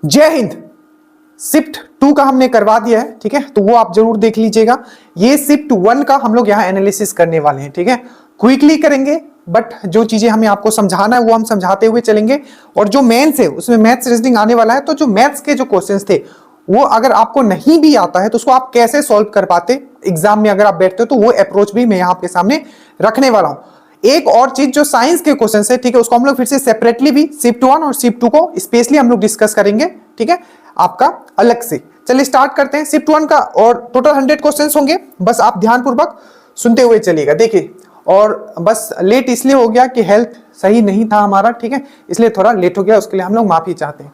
जय हिंद। शिफ्ट 2 का हमने करवा दिया है, ठीक है, तो वो आप जरूर देख लीजिएगा। ये शिफ्ट 1 का हम लोग यहाँ एनालिसिस करने वाले हैं, ठीक है। क्विकली करेंगे, बट जो चीजें हमें आपको समझाना है वो हम समझाते हुए चलेंगे। और जो मेंस है उसमें मैथ्स रीजनिंग आने वाला है, तो जो मैथ्स के जो क्वेश्चंस थे वो अगर आपको नहीं भी आता है तो उसको आप कैसे सॉल्व कर पाते एग्जाम में अगर आप बैठते हो, तो वो अप्रोच भी मैं यहाँ आपके सामने रखने वाला हूं। एक और चीज जो साइंस के क्वेश्चन है, ठीक है, उसको हम लोग फिर से सेपरेटली भी शिफ्ट 1 और शिफ्ट 2 को स्पेशली हम लोग डिस्कस करेंगे, ठीक है, आपका अलग से। चलिए स्टार्ट करते हैं। शिफ्ट 1 का और टोटल 100 क्वेश्चंस होंगे, बस आप ध्यानपूर्वक सुनते हुए चलिएगा। देखिए, और बस लेट इसलिए हो गया कि हेल्थ सही नहीं था हमारा, ठीक है, इसलिए थोड़ा लेट हो गया, उसके लिए हम लोग माफी चाहते हैं।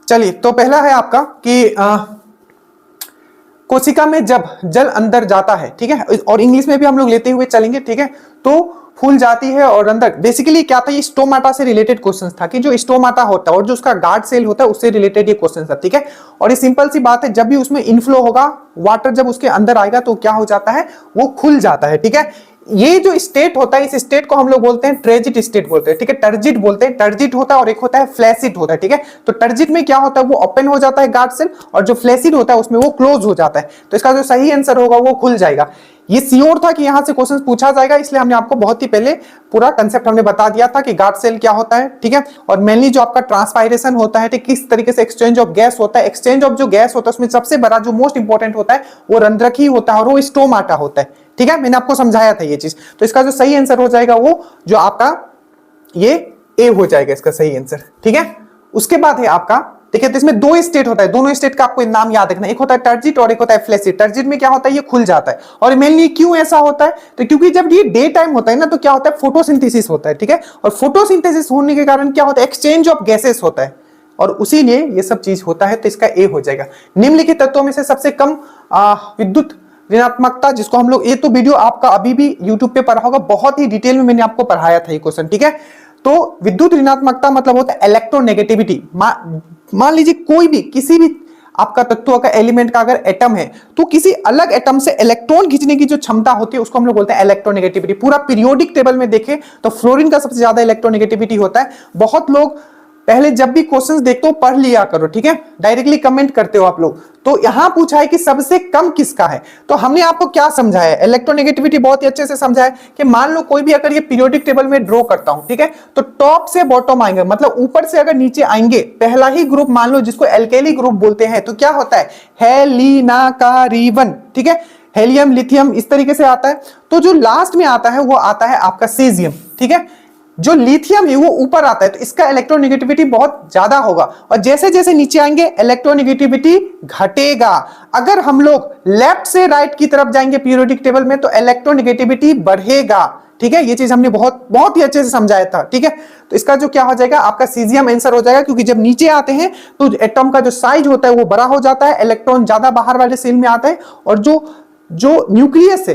चलिए, तो पहला है आपका कि कोशिका में जब जल अंदर जाता है, ठीक है, और इंग्लिश में भी हम लोग लेते हुए चलेंगे, ठीक है, तो फूल जाती है और अंदर बेसिकली क्या था, ये स्टोमाटा से रिलेटेड क्वेश्चन था कि जो स्टोमाटा होता है और जो उसका गार्ड सेल होता है उससे रिलेटेड ये क्वेश्चन था, ठीक है। और ये सिंपल सी बात है, जब भी उसमें इनफ्लो होगा वाटर, जब उसके अंदर आएगा तो क्या हो जाता है, वो खुल जाता है, ठीक है। ये जो स्टेट होता है, इस स्टेट को हम लोग बोलते हैं ट्रेजिट स्टेट बोलते हैं, ठीक है, टर्जिट बोलते हैं। टर्जिट होता है और एक होता है फ्लैसिड होता है, ठीक है। तो टर्जिट में क्या होता है, वो ओपन हो जाता है गार्ड सेल, और जो फ्लैसिड होता है उसमें वो क्लोज हो जाता है। तो इसका जो सही आंसर होगा वो खुल जाएगा। ये श्योर था कि यहां से क्वेश्चन पूछा जाएगा, इसलिए हमने आपको बहुत ही पहले पूरा कंसेप्ट हमने बता दिया था कि गार्ड सेल क्या होता है, ठीक है। और मेनली जो आपका ट्रांसपायरेशन होता है, किस तरीके से एक्सचेंज ऑफ गैस होता है, एक्सचेंज ऑफ जो गैस होता है उसमें सबसे बड़ा जो मोस्ट इंपॉर्टेंट होता है वो रंध्रक ही होता है और वो स्टोमाटा होता है, ठीक है। मैंने आपको समझाया था ये चीज। तो इसका जो सही आंसर हो जाएगा वो जो आपका ये ए हो जाएगा इसका सही आंसर, ठीक है। उसके बाद है आपका, देखिए, तो इसमें दो स्टेट होता है, दोनों स्टेट का आपको नाम याद रखना, एक होता है टर्जिट और एक होता है फ्लैसिड। टर्जिट में क्या होता है, ये खुल जाता है। और मेनली क्यों ऐसा होता है, तो क्योंकि जब ये डे टाइम होता है ना, तो क्या होता है, फोटोसिंथेसिस होता है, ठीक है। और फोटोसिंथेसिस होने के कारण क्या होता है, एक्सचेंज ऑफ गैसेस होता है, और उसी लिए ये सब चीज होता है। तो इसका ए हो जाएगा। निम्नलिखित तत्वों में से सबसे कम विद्युत ऋणात्मकता, जिसको हम लोग, ये तो वीडियो आपका अभी भी यूट्यूब पे पढ़ा होगा, बहुत ही डिटेल में मैंने आपको पढ़ाया था ये क्वेश्चन, ठीक है। तो विद्युत ऋणात्मकता मतलब होता है इलेक्ट्रोनेगेटिविटी। मान लीजिए कोई भी किसी भी आपका तत्व का एलिमेंट का अगर एटम है, तो किसी अलग एटम से इलेक्ट्रॉन खींचने की जो क्षमता होती है उसको हम लोग बोलते हैं इलेक्ट्रोनेगेटिविटी। पूरा पीरियोडिक टेबल में देखें तो फ्लोरीन का सबसे ज्यादा इलेक्ट्रोनेगेटिविटी होता है। बहुत लोग पहले जब भी क्वेश्चंस देखते हो पढ़ लिया करो, ठीक है, डायरेक्टली कमेंट करते हो आप लोग। तो यहां पूछा है कि सबसे कम किसका है, तो हमने आपको क्या समझाया, इलेक्ट्रोनेगेटिविटी बहुत ही अच्छे से समझाया कि मान लो कोई भी अगर ये पीरियोडिक टेबल में ड्रॉ करता हूं, ठीक है, तो टॉप से बॉटम आएंगे, मतलब ऊपर से अगर नीचे आएंगे, पहला ही ग्रुप मान लो जिसको एल्केली ग्रुप बोलते हैं, तो क्या होता है, हेलिनाकार्बन, ठीक है, हेलियम, लिथियम, इस तरीके से आता है। तो जो लास्ट में आता है वो आता है आपका सीजियम, ठीक है। जो लिथियम है वो ऊपर आता है, तो इसका इलेक्ट्रोनेगेटिविटी बहुत ज्यादा होगा, और जैसे जैसे नीचे आएंगे इलेक्ट्रोनेगेटिविटी घटेगा। अगर हम लोग लेफ्ट से राइट की तरफ जाएंगे पीरियोडिक टेबल में तो इलेक्ट्रोनेगेटिविटी बढ़ेगा, ठीक है। ये चीज हमने बहुत ही अच्छे से समझाया था, ठीक है। तो इसका जो क्या हो जाएगा, आपका सीजियम आंसर हो जाएगा, क्योंकि जब नीचे आते हैं तो एटम का जो साइज होता है वो बड़ा हो जाता है, इलेक्ट्रॉन ज्यादा बाहर वाले सेल में आता है, और जो न्यूक्लियस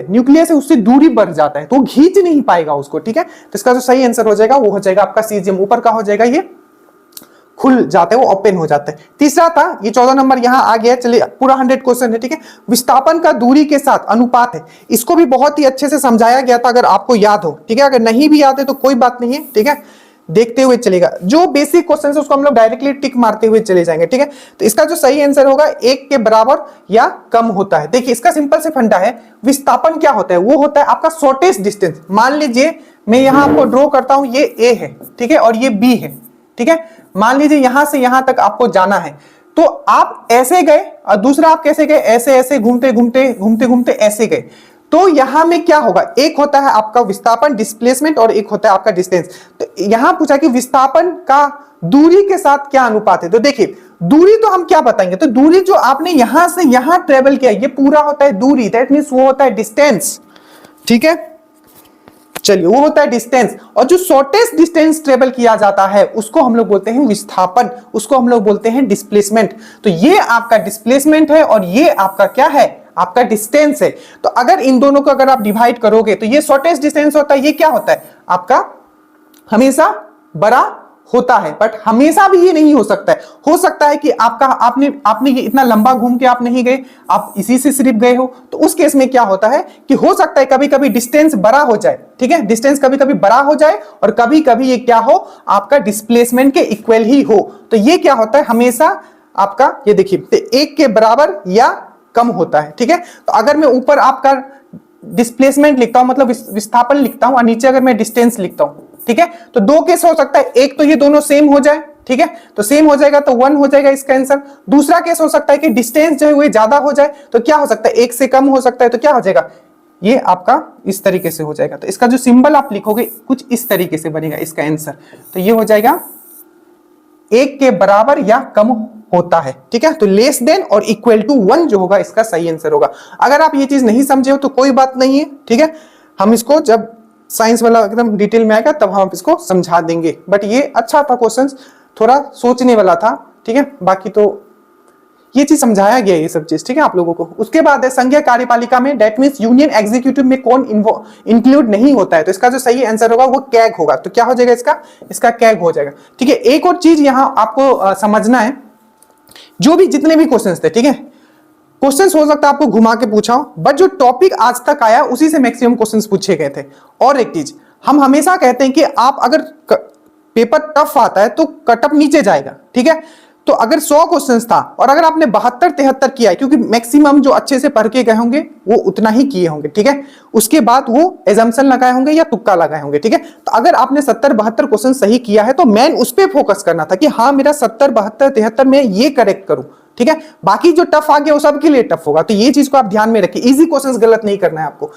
है उससे दूरी बढ़ जाता है, तो खींच नहीं पाएगा उसको, ठीक है। तो इसका जो सही आंसर हो जाएगा वो हो जाएगा आपका सीजियम। ऊपर का हो जाएगा ये खुल जाते हैं, वो ओपन हो जाते हैं। तीसरा था, ये 14 नंबर यहां आ गया। चलिए, पूरा 100 क्वेश्चन है, ठीक है। विस्थापन का दूरी के साथ अनुपात है, इसको भी बहुत ही अच्छे से समझाया गया था, अगर आपको याद हो, ठीक है। अगर नहीं भी याद है तो कोई बात नहीं है, ठीक है, देखते हुए चलेगा। जो बेसिक क्वेश्चन है उसको हम लोग डायरेक्टली टिक मारते हुए चले जाएंगे, ठीक है। तो इसका जो सही आंसर होगा 1 के बराबर या कम होता है। देखिए, इसका सिंपल से फंडा है, विस्थापन क्या होता है, वो होता है आपका शॉर्टेस्ट डिस्टेंस। मान लीजिए मैं यहां आपको ड्रॉ करता हूं, ये ए है, ठीक है, और ये बी है, ठीक है। मान लीजिए यहां से यहां तक आपको जाना है, तो आप ऐसे गए, और दूसरा आप कैसे गए, ऐसे ऐसे घूमते घूमते ऐसे गए। तो यहां में क्या होगा, एक होता है आपका विस्थापन डिस्प्लेसमेंट और एक होता है आपका डिस्टेंस। तो यहां पूछा कि विस्थापन का दूरी के साथ क्या अनुपात है। तो देखिए, दूरी तो हम क्या बताएंगे, तो दूरी जो आपने यहां से यहां ट्रेवल किया ये पूरा होता है दूरी, दैट मींस वो होता है डिस्टेंस, ठीक है। चलिए, वो होता है डिस्टेंस, और जो शॉर्टेस्ट डिस्टेंस ट्रेवल किया जाता है उसको हम लोग बोलते हैं विस्थापन, उसको हम लोग बोलते हैं डिस्प्लेसमेंट। तो ये आपका डिस्प्लेसमेंट है और ये आपका क्या है, आपका डिस्टेंस है। तो अगर इन दोनों को अगर आप डिवाइड करोगे तो ये शॉर्टेस्ट डिस्टेंस होता है, ये क्या होता है आपका हमेशा बड़ा होता है, बट हमेशा भी ये नहीं हो सकता है। हो सकता है कि आपका आपने ये इतना लंबा घूम के आप नहीं गए, आप इसी से सिर्फ गए हो, तो उस केस में क्या होता है कि हो सकता है कभी कभी डिस्टेंस बड़ा हो जाए, ठीक है, डिस्टेंस कभी कभी बड़ा हो जाए और कभी कभी ये क्या हो, आपका डिस्प्लेसमेंट के इक्वल ही हो। तो ये क्या होता है, हमेशा आपका ये देखिए तो 1 के बराबर या कम होता है, ठीक है। तो अगर मैं ऊपर आपका डिस्प्लेसमेंट लिखता हूं, मतलब विस्थापन लिखता हूं, और नीचे अगर मैं डिस्टेंस लिखता हूं, ठीक है, तो 2 केस हो सकता है। एक तो ये दोनों सेम हो जाए, ठीक है, तो सेम हो जाएगा तो 1 हो जाएगा इसका आंसर। दूसरा केस हो सकता है कि डिस्टेंस जो है वो ज्यादा हो जाए, तो क्या हो सकता है 1 से कम हो सकता है, तो क्या हो जाएगा, ये आपका इस तरीके से हो जाएगा। तो इसका जो सिंबल आप लिखोगे कुछ इस तरीके से बनेगा इसका आंसर। तो ये हो जाएगा 1 के बराबर या कम होता है, ठीक है। तो लेस देन और इक्वल टू 1 जो होगा इसका सही आंसर होगा। अगर आप ये चीज नहीं समझे हो तो कोई बात नहीं है, ठीक है, हम इसको जब साइंस वाला एकदम डिटेल में आएगा तब हम इसको समझा देंगे। बट ये अच्छा था क्वेश्चन, थोड़ा सोचने वाला था, ठीक है। बाकी तो ये चीज समझाया गया ये सब चीज, ठीक है, आप लोगों को। उसके बाद है संघीय कार्यपालिका में, डेट मींस यूनियन एग्जीक्यूटिव में कौन इंक्लूड नहीं होता है, तो इसका जो सही आंसर होगा वो कैग होगा। तो क्या हो जाएगा इसका कैग हो जाएगा, ठीक है। एक और चीज यहां आपको समझना है, जो भी जितने भी क्वेश्चंस थे, ठीक है, क्वेश्चंस हो सकता है आपको घुमा के पूछा हो, बट जो टॉपिक आज तक आया उसी से मैक्सिमम क्वेश्चंस पूछे गए थे। और एक चीज हम हमेशा कहते हैं कि आप अगर पेपर टफ आता है तो कटअप नीचे जाएगा, ठीक है। तो अगर 100 क्वेश्चंस था और अगर आपने 72-73 किया है, क्योंकि मैक्सिमम जो अच्छे से पढ़ के गए होंगे वो उतना ही किए होंगे, ठीक है, उसके बाद वो एजम्पशन लगाए होंगे या तुक्का लगाए होंगे, ठीक है। तो अगर आपने 70-72 क्वेश्चन सही किया है तो मेन उस पर फोकस करना था कि हाँ मेरा 70-72-73 में ये करेक्ट करूं, ठीक है। बाकी जो टफ आ गया वो सबके लिए टफ होगा, तो ये चीज को आप ध्यान में रखिए। इजी क्वेश्चंस गलत नहीं करना है आपको।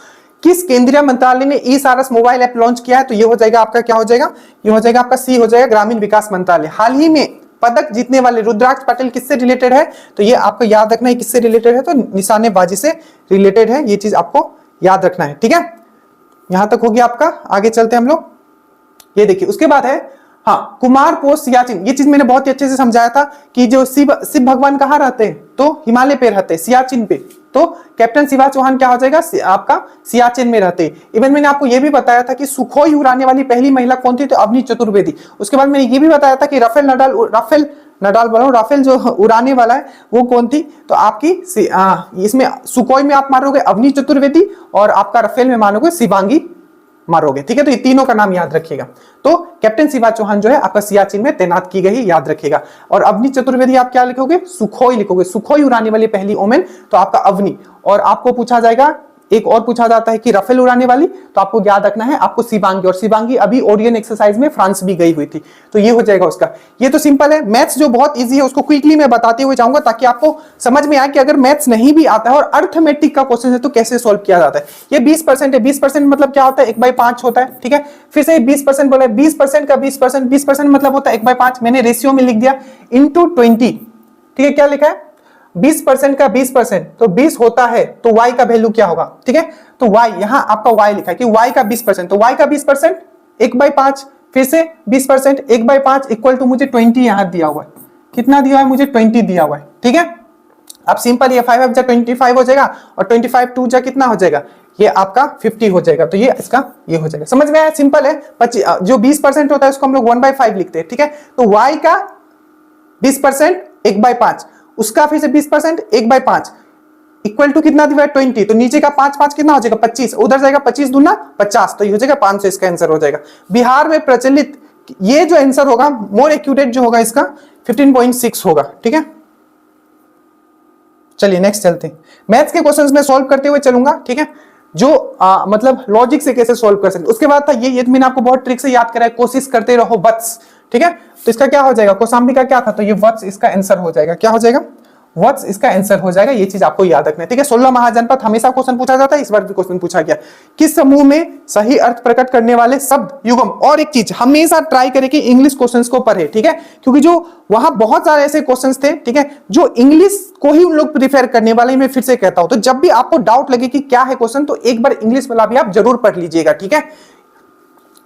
किस केंद्रीय मंत्रालय ने ई-सारस मोबाइल ऐप लॉन्च किया है, तो ये हो जाएगा आपका, क्या हो जाएगा, ये हो जाएगा आपका सी हो जाएगा, ग्रामीण विकास मंत्रालय। हाल ही में पदक जीतने वाले रुद्राक्ष पाटिल किससे रिलेटेड है, तो ये आपको याद रखना है किससे रिलेटेड है, तो निशानेबाजी से रिलेटेड है, ये चीज आपको याद रखना है, ठीक है। यहां तक हो गया आपका, आगे चलते हैं हम लोग। ये देखिए उसके बाद है हाँ कुमार पोस्ट सियाचिन। ये चीज मैंने बहुत ही अच्छे से समझाया था कि जो शिव भगवान कहाँ रहते हैं, तो हिमालय पे रहते हैं, सियाचिन पे। तो कैप्टन शिवा चौहान क्या हो जाएगा, आपका सियाचिन में रहते हैं। इवन मैंने आपको ये भी बताया था कि सुखोई उड़ाने वाली पहली महिला कौन थी, तो अवनी चतुर्वेदी। उसके बाद मैंने ये भी बताया था कि राफेल जो उड़ाने वाला है वो कौन थी, तो आपकी इसमें सुखोई में आप मारोगे अवनी चतुर्वेदी और आपका राफेल में मारोगे शिवांगी मारोगे, ठीक है। तो ये तीनों का नाम याद रखिएगा। तो कैप्टन शिवा चौहान जो है आपका सियाचिन में तैनात की गई, याद रखिएगा। और अवनी चतुर्वेदी आप क्या लिखोगे, सुखोई लिखोगे, सुखोई उड़ाने वाली पहली ओमेन, तो आपका अवनी। और आपको पूछा जाएगा, एक और पूछा जाता है कि राफेल उड़ाने वाली, तो आपको याद रखना है आपको शिवांगी। और शिवांगी अभी ओरियन एक्सरसाइज में फ्रांस भी गई हुई थी, तो ये हो जाएगा उसका। ये तो सिंपल है। मैथ्स जो बहुत इजी है उसको क्विकली मैं बताते हुए जाऊंगा ताकि आपको समझ में आए कि अगर मैथ्स नहीं भी आता है और अर्थमेटिक का क्वेश्चन है तो कैसे सोल्व किया जाता है। ये 20% है, 20% मतलब क्या होता है, 1/5 होता है, ठीक है। फिर से 20% बोला, 20% का 20% मतलब होता है 1/5। मैंने रेशियो में लिख दिया इंटू 20, ठीक है। क्या लिखा है, 20% का 20%, तो 20 होता है, तो y का वैल्यू क्या होगा, ठीक है। तो y यहां आपका y लिखा है कि y का 20%, तो y का 20% 1/5, फिर से 20% 1/5 इक्वल टू मुझे 20 यहां दिया हुआ है। कितना दिया है मुझे, 20 दिया हुआ है, ठीक है। अब सिंपल ये 5 जा 25 हो जाएगा और 25 2 जा कितना हो जाएगा, ये आपका 50 हो जाएगा। तो ये इसका ये हो जाएगा। समझ में आया, सिंपल है। जो 20% होता है उसको हम लोग 1/5 लिखते हैं, ठीक है। तो y का 20% 1/5, उसका फिर से 20% 1/5 इक्वल टू कितना दिया है 20, तो नीचे का 5 कितना हो जाएगा 25, उधर जाएगा 25 दूना 50, तो ये हो जाएगा 500, इसका आंसर हो जाएगा। बिहार में प्रचलित ये जो आंसर होगा मोर एक्यूरेट जो होगा इसका 15.6 होगा, ठीक है। चलिए नेक्स्ट चलते हैं। मैथ्स के क्वेश्चंस में सॉल्व करते हुए चलूंगा, ठीक है, जो मतलब लॉजिक से कैसे सॉल्व कर सकते। उसके बाद था ये मैंने आपको बहुत ट्रिक से याद कराया, कोशिश करते रहो वत्स, ठीक है। तो इसका क्या हो जाएगा, कौशाम्बी का क्या था, तो ये वत्स इसका आंसर हो जाएगा। क्या हो जाएगा, वत्स इसका आंसर हो जाएगा। ये चीज आपको याद रखना है, ठीक है। 16 महाजनपद हमेशा क्वेश्चन पूछा जाता है, इस बार भी क्वेश्चन पूछा गया। किस समूह में सही अर्थ प्रकट करने वाले शब्द युग्म। और एक चीज हमेशा ट्राई करें कि इंग्लिश क्वेश्चंस को पढ़े, ठीक है, क्योंकि जो वहां बहुत सारे ऐसे क्वेश्चंस थे, ठीक है, जो इंग्लिश को ही उन लोग प्रीफर करने वाले। मैं फिर से कहता हूं, तो जब भी आपको डाउट लगे कि क्या है क्वेश्चन, तो एक बार इंग्लिश वाला भी आप जरूर पढ़ लीजिएगा, ठीक है।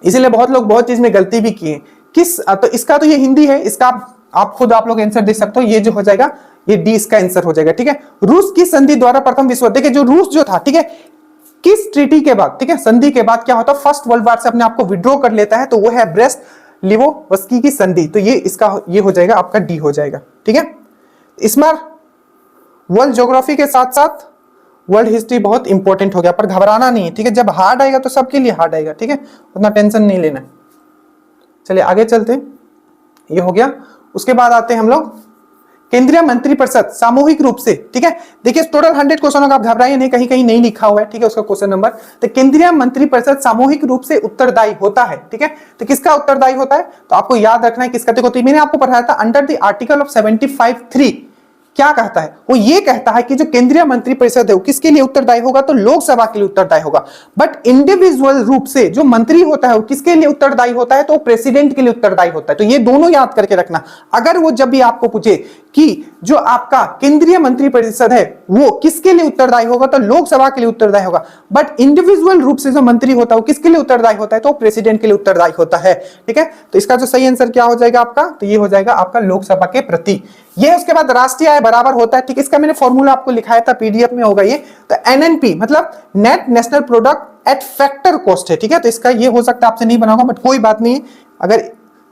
इसीलिए बहुत लोग बहुत चीज में गलती भी किए। तो इसका तो ये हिंदी है, इसका आप खुद आप लोग आंसर दे सकते हो। ये जो हो जाएगा ये डी इसका आंसर हो जाएगा, ठीक है। रूस की संधि द्वारा प्रथम विश्व, देखिए जो रूस जो था, ठीक है, किस ट्रीटी के बाद, ठीक है, संधि के बाद क्या होता है, फर्स्ट वर्ल्ड वार से अपने आप को विड्रॉ कर लेता है, तो वो है ब्रेस्ट लिवोवस्की की संधि, तो ये इसका ये हो जाएगा आपका डी हो जाएगा, ठीक है। इसमें वर्ल्ड ज्योग्राफी के साथ साथ वर्ल्ड हिस्ट्री बहुत इंपॉर्टेंट हो गया, पर घबराना नहीं है, ठीक है। जब हार्ड आएगा तो सबके लिए हार्ड आएगा, ठीक है, उतना टेंशन नहीं लेना। चलिए आगे चलते हैं, ये हो गया। उसके बाद आते हैं हम लोग केंद्रीय मंत्रिपरिषद सामूहिक रूप से, ठीक है। देखिए टोटल 100 क्वेश्चन होगा, आप घबराइए नहीं, कहीं कहीं नहीं लिखा हुआ है, ठीक है, उसका क्वेश्चन नंबर। तो केंद्रीय मंत्रिपरिषद सामूहिक रूप से उत्तरदायी होता है, ठीक है। तो किसका उत्तरदायी होता है, तो आपको याद रखना है किसका। देखो तो मैंने आपको पढ़ाया था अंडर द आर्टिकल ऑफ 75(3) क्या कहता है, वो ये कहता है कि जो केंद्रीय मंत्रिपरिषद है वो किसके लिए उत्तरदायी होगा, तो लोकसभा के लिए उत्तरदायी होगा। बट इंडिविजुअल रूप से जो मंत्री होता है वो किसके लिए उत्तरदायी होता है, तो प्रेसिडेंट के लिए उत्तरदायी होता है। तो ये दोनों याद करके रखना। अगर वो जब भी आपको पूछे कि जो आपका केंद्रीय मंत्रिपरिषद है वो किसके लिए उत्तरदायी होगा, तो लोकसभा के लिए उत्तरदायी होगा। बट इंडिविजुअल रूप से जो मंत्री होता है वो किसके लिए उत्तरदायी होता है, तो प्रेसिडेंट के लिए उत्तरदायी होता है, ठीक है। तो इसका जो सही आंसर क्या हो जाएगा आपका, तो ये हो जाएगा आपका लोकसभा के प्रति। ये उसके बाद राष्ट्रीय आय बराबर होता है, ठीक है। इसका मैंने फॉर्मूला आपको लिखाया था, पीडीएफ में होगा ये। तो एनएनपी मतलब net national product at factor cost है, ठीक है। तो इसका ये हो सकता है आपसे नहीं बना होगा, बट कोई बात नहीं, अगर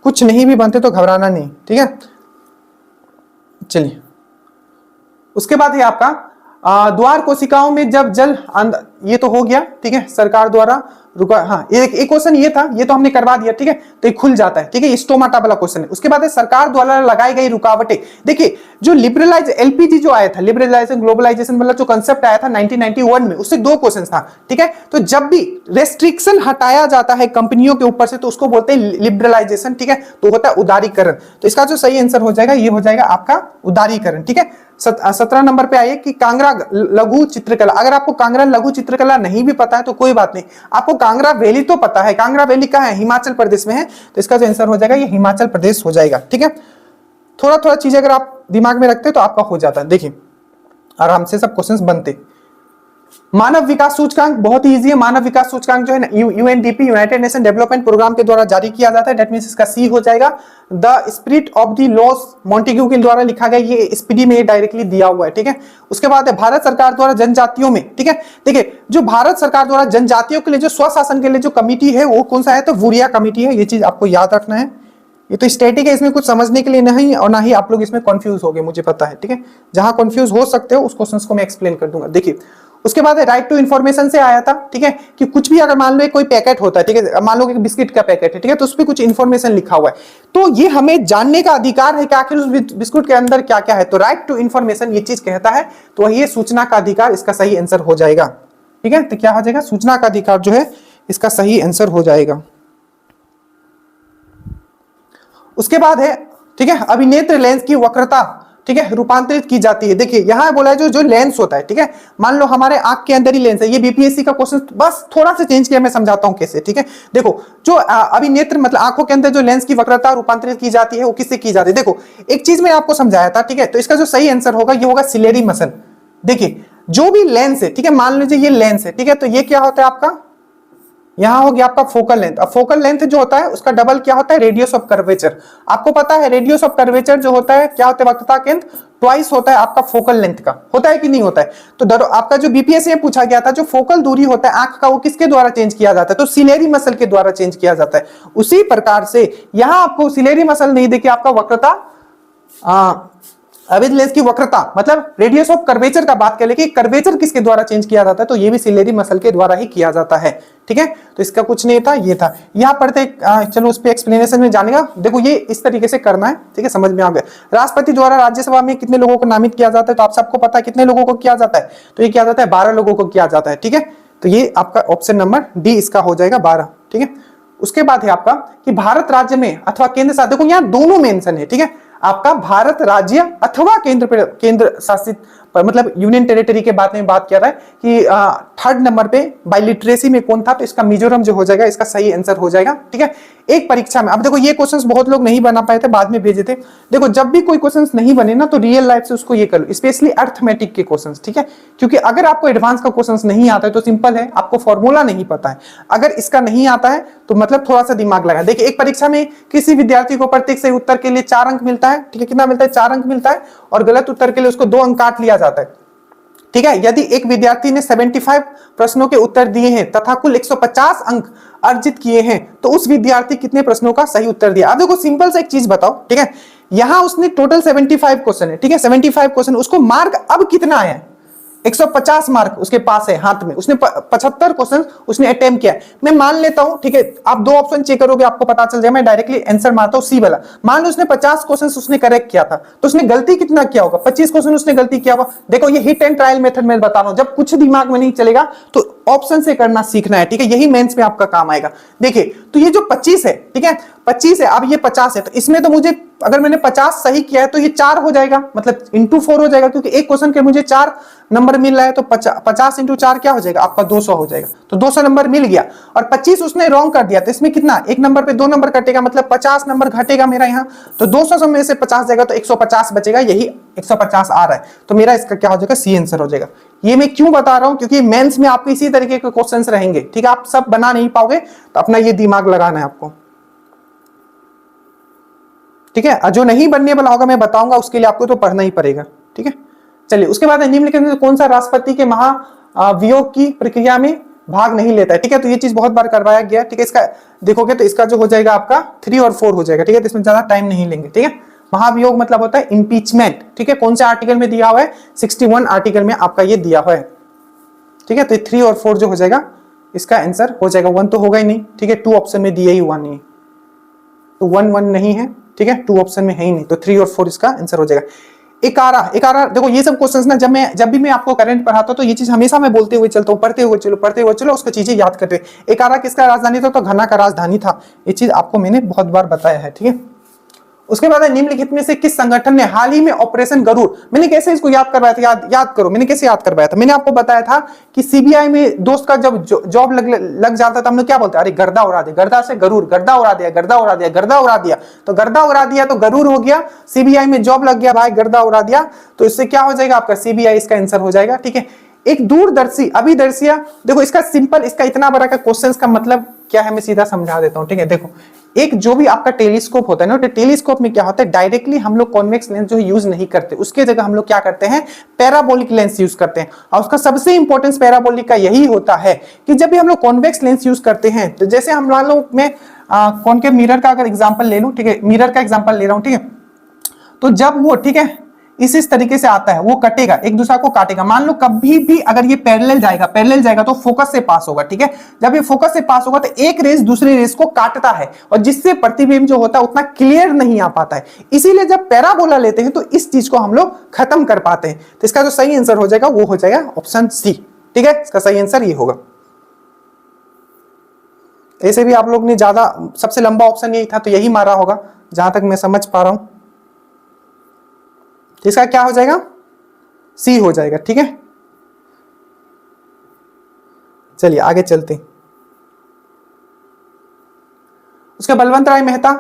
कुछ नहीं भी बनते तो घबराना नहीं, ठीक है। चलिए उसके बाद है आपका द्वार कोशिकाओं में जब जल ये तो हो गया, ठीक है, सरकार द्वारा रुका। हाँ एक क्वेश्चन ये था, ये तो हमने करवा दिया, ठीक है। तो ये खुल जाता है, ठीक है, ये स्टोमाटा वाला क्वेश्चन है। उसके बाद है सरकार द्वारा लगाई गई रुकावटें। देखिए जो लिबरलाइज एलपीजी जो आया था, लिबरलाइजेशन ग्लोबलाइजेशन मतलब जो कंसेप्ट आया था 1991 में, उससे 2 क्वेश्चन था, ठीक है। तो जब भी रेस्ट्रिक्शन हटाया जाता है कंपनियों के ऊपर से तो उसको बोलते हैं लिबरलाइजेशन, ठीक है। तो होता है उदारीकरण। तो इसका जो सही आंसर हो जाएगा ये हो जाएगा आपका उदारीकरण, ठीक है। 17 नंबर पे आइए कि कांगड़ा लघु चित्रकला। अगर आपको कांगड़ा लघु चित्रकला नहीं भी पता है तो कोई बात नहीं, आपको कांगड़ा वैली तो पता है। कांगड़ा वैली कहाँ है, हिमाचल प्रदेश में है। तो इसका जो आंसर हो जाएगा ये हिमाचल प्रदेश हो जाएगा, ठीक है। थोड़ा थोड़ा चीज अगर आप दिमाग में रखते तो आपका हो जाता है। देखिए आराम से सब क्वेश्चंस बनते। मानव विकास सूचकांक बहुत ही इजी है। मानव विकास सूचकांक जो है ना UNDP united nation development programme के द्वारा जारी किया जाता है। दैट मींस इसका सी हो जाएगा। The spirit of the laws Montesquieu के द्वारा लिखा गया, ये स्पीडी में डायरेक्टली दिया हुआ है, ठीक है। उसके बाद है भारत सरकार द्वारा जनजातियों में, ठीक है। देखिए जो भारत सरकार द्वारा जनजातियों के लिए जो स्वशासन के लिए जो कमिटी है वो कौन सा है, तो वुरिया कमिटी है। ये चीज आपको याद रखना है। ये तो स्टैटिक है, इसमें कुछ समझने के लिए नहीं और ना ही आप लोग इसमें कंफ्यूज हो गए, मुझे पता है, ठीक है। जहां कंफ्यूज हो सकते हो उस क्वेश्चंस को मैं एक्सप्लेन कर दूंगा। देखिए उसके बाद राइट टू इन्फॉर्मेशन से आया था, ठीक है, कि कुछ भी अगर मान लो कोई पैकेट होता है, ठीक है, मान लो कि बिस्किट का पैकेट है, ठीक है, तो उस पर कुछ इन्फॉर्मेशन लिखा हुआ है, तो ये हमें जानने का अधिकार है कि आखिर उस बिस्कुट के अंदर क्या क्या है। तो राइट टू इन्फॉर्मेशन ये चीज कहता है, तो ये सूचना का अधिकार इसका सही आंसर हो जाएगा, ठीक है। तो क्या हो जाएगा, सूचना का अधिकार जो है इसका सही आंसर हो जाएगा। उसके बाद है, ठीक है, अभिनेत्र लेंस की वक्रता, ठीक है, रूपांतरित की जाती है। देखिए यहां बोला है जो लेंस होता है, ठीक है, मान लो हमारे आंख के अंदर ही लेंस है। ये बीपीएससी का क्वेश्चन बस थोड़ा सा चेंज किया, मैं समझाता हूं कैसे, ठीक है। देखो जो अभिनेत्र मतलब आंखों के अंदर जो लेंस की वक्रता रूपांतरित की जाती है वो किससे की जाती है। देखो एक चीज मैं आपको समझाया था, ठीक है, तो इसका जो सही आंसर होगा ये होगा सिलेरी मसल। देखिए जो भी लेंस है, ठीक है, मान लीजिए ये लेंस है, ठीक है, तो ये क्या होता है आपका, यहां हो गया आपका फोकल लेंथ। अब फोकल लेंथ जो होता है उसका डबल क्या होता है, रेडियस ऑफ कर्वेचर। आपको पता है रेडियस ऑफ कर्वेचर जो होता है क्या होता है, वक्रता केंद्र ट्वाइस होता है आपका फोकल लेंथ का, होता है कि नहीं होता है। तो आपका जो बीपीएससी में पूछा गया था, जो फोकल दूरी होता है आंख का वो किसके द्वारा चेंज किया जाता है, तो सिलेरी मसल के द्वारा चेंज किया जाता है। उसी प्रकार से यहां आपको सिलेरी मसल नहीं देखिए, आपका वक्रता अविध लेंस की वक्रता मतलब रेडियस ऑफ कर्वेचर का बात कर ले कि कर्वेचर किसके द्वारा चेंज किया जाता है, तो ये भी सिलेरी मसल के द्वारा ही किया जाता है, ठीक है। तो इसका कुछ नहीं था, ये था। यहां पढ़ते चलो उस पर एक्सप्लेनेशन में जानेगा। देखो ये इस तरीके से करना है, ठीक है, समझ में आ गया। राष्ट्रपति द्वारा राज्यसभा में कितने लोगों को नामित किया जाता है, तो आप सबको पता है कितने लोगों को किया जाता है, तो ये किया जाता है 12 लोगों को किया जाता है, ठीक है। तो ये आपका ऑप्शन नंबर डी इसका हो जाएगा 12, ठीक है। उसके बाद है आपका कि भारत राज्य में अथवा केंद्र शासित, देखो यहाँ दोनों मेंशन है, ठीक है, आपका भारत राज्य अथवा केंद्र शासित मतलब यूनियन टेरिटरी के बारे में बात किया रहा है कि 3rd नंबर पे बाय लिटरेसी में कौन था, तो इसका मिजोरम जो हो जाएगा इसका सही आंसर हो जाएगा, ठीक है। एक परीक्षा में अब देखो ये क्वेश्चंस बहुत लोग नहीं बना पाए थे, बाद में भेजे थे। देखो जब भी कोई क्वेश्चंस नहीं बने ना तो रियल लाइफ से उसको ये कर लो, स्पेशली अर्थमेटिक के क्वेश्चंस, ठीक है, क्योंकि अगर आपको एडवांस का क्वेश्चंस नहीं आता है तो सिंपल है, आपको फॉर्मूला नहीं पता है। अगर इसका नहीं आता है तो मतलब थोड़ा सा दिमाग लगा। देखिए एक परीक्षा में किसी विद्यार्थी को प्रत्येक सही उत्तर के लिए 4 अंक मिलता है, ठीक है, कितना मिलता है, 4 अंक मिलता है, और गलत उत्तर के लिए उसको 2 अंक काट लिया जाता है। ठीक है, यदि एक विद्यार्थी ने 75 प्रश्नों के उत्तर दिए हैं तथा कुल 150 अंक अर्जित किए हैं तो उस विद्यार्थी कितने प्रश्नों का सही उत्तर दिया। अब देखो सिंपल सा एक चीज बताओ, ठीक है, यहां उसने टोटल 75 क्वेश्चन है, ठीक है, 75 क्वेश्चन, उसको मार्क अब कितना आया है, 150 मार्क उसके पास है हाथ में, उसने 75 क्वेश्चन उसने अटेम्प्ट किया। मैं मान लेता हूं, ठीक है, आप दो ऑप्शन चेक करोगे आपको पता चल जाएगा, मैं डायरेक्टली आंसर मारता हूं सी वाला। मान लो उसने 50 क्वेश्चन उसने करेक्ट किया था, तो उसने गलती कितना किया होगा, 25 क्वेश्चन उसने गलती किया होगा। देखो ये हिट एंड ट्रायल मेथड में बता रहा हूं, जब कुछ दिमाग में नहीं चलेगा तो ऑप्शन से करना सीखना है, ठीक है, यही मेंस में आपका काम आएगा। देखिए तो ये जो 25 है, ठीक है, 25 है, अब ये 50 है, तो इसमें तो मुझे अगर मैंने 50 सही किया है तो ये 4 हो जाएगा, मतलब इंटू 4 हो जाएगा, क्योंकि एक क्वेश्चन के मुझे 4 नंबर मिल रहा है, तो 50 इंटू 4 क्या हो जाएगा आपका 200 हो जाएगा, तो 200 नंबर मिल गया। और 25 उसने रॉन्ग कर दिया तो इसमें कितना, एक नंबर पे 2 नंबर कटेगा, मतलब 50 नंबर घटेगा मेरा यहाँ, तो 200 में से 50 जाएगा तो 150 बचेगा, यही 150 आ रहा है, तो मेरा इसका क्या हो जाएगा, सी आंसर हो जाएगा। ये मैं क्यों बता रहा हूं, क्योंकि मेंस में आपको इसी तरीके के क्वेश्चंस रहेंगे, ठीक है, आप सब बना नहीं पाओगे, तो अपना ये दिमाग लगाना है आपको, ठीक है। जो नहीं बनने वाला होगा मैं बताऊंगा, उसके लिए आपको तो पढ़ना ही पड़ेगा, ठीक है। चलिए उसके बाद निम्नलिखित में कौन सा राष्ट्रपति के महावियोग की प्रक्रिया में भाग नहीं लेता है, ठीक है, तो ये चीज बहुत बार करवाया गया, ठीक है। इसका देखोगे तो इसका जो हो जाएगा आपका 3 और 4 हो जाएगा, ठीक है, तो इसमें ज्यादा टाइम नहीं लेंगे, ठीक है। महाभियोग मतलब होता है इंपीचमेंट, ठीक है, कौन से आर्टिकल में दिया हुआ है, 61 आर्टिकल में आपका ये दिया हुआ है, ठीक है। तो 3 और 4 जो हो जाएगा इसका आंसर हो जाएगा, 1 तो होगा ही नहीं, ठीक है, 2 ऑप्शन में दिया ही हुआ नहीं, तो 1 नहीं है, ठीक है, 2 ऑप्शन में है ही नहीं, तो 3 और 4 इसका आंसर हो जाएगा। एकारा, देखो ये सब क्वेश्चंस ना जब भी मैं आपको करंट पढ़ाता हूं तो ये चीज हमेशा मैं बोलते हुए चलता हूं, पढ़ते हुए चलो उसको चीजें याद करते हुए। एकारा किसका राजधानी था, तो घना का राजधानी था, ये चीज आपको मैंने बहुत बार बताया है, ठीक है। उसके बाद निम्नलिखित में से किस संगठन ने हाल ही में ऑपरेशन गरुड़, मैंने कैसे इसको याद करवाया था, याद करो मैंने कैसे याद करवाया था, मैंने आपको बताया था कि सीबीआई में दोस्त का जब जॉब लग जाता था हम लोग क्या बोलते हैं, अरे गर्दा उड़ा दे, गर्दा से गरुड़, गर्दा उड़ा दिया, गर्दा उड़ा दिया, गर्दा उड़ा दिया, तो गर्दा उड़ा दिया तो गरुड़ हो गया, सीबीआई में जॉब लग गया भाई, गर्दा उड़ा दिया, तो इससे क्या हो जाएगा आपका सीबीआई, इसका आंसर हो जाएगा, ठीक है। एक दूरदर्शी अभिदर्शिया, देखो इसका सिंपल, इसका इतना बड़ा का क्वेश्चन का मतलब क्या है मैं सीधा समझा देता हूं, ठीक है। देखो एक जो भी आपका टेलीस्कोप होता है ना, तो टेलीस्कोप में क्या होता है, डायरेक्टली हम लोग कॉन्वेक्स लेंस जो यूज नहीं करते, उसके जगह हम लोग क्या करते हैं, पैराबोलिक लेंस यूज करते हैं। और उसका सबसे इंपॉर्टेंस पैराबोलिक का यही होता है कि जब भी हम लोग कॉन्वेक्स लेंस यूज करते हैं, तो जैसे हम मान लो मैं कॉनकेव मिरर का अगर एग्जाम्पल ले लूं, ठीक है, मिरर का एग्जाम्पल ले रहा हूं, ठीक है, तो जब वो, ठीक है, इस तरीके से आता है, वो कटेगा, एक दूसरा को काटेगा, मान लो कभी भी अगर ये पैरेलल जाएगा तो फोकस से पास होगा, ठीक है। जब ये फोकस से पास होगा तो एक रेस दूसरी रेस को काटता है, और जिससे प्रतिबिंब जो होता है उतना क्लियर नहीं आ पाता है, इसीलिए जब पैराबोला लेते हैं तो इस चीज को हम लोग खत्म कर पाते हैं। तो इसका जो सही आंसर हो जाएगा वो हो जाएगा ऑप्शन सी, ठीक है, इसका सही आंसर ये होगा। ऐसे भी आप लोग ने ज्यादा, सबसे लंबा ऑप्शन यही था तो यही मारा होगा जहां तक मैं समझ पा रहा हूं, तो इसका क्या हो जाएगा, सी हो जाएगा, ठीक है। चलिए आगे चलते हैं। उसके बलवंत राय मेहता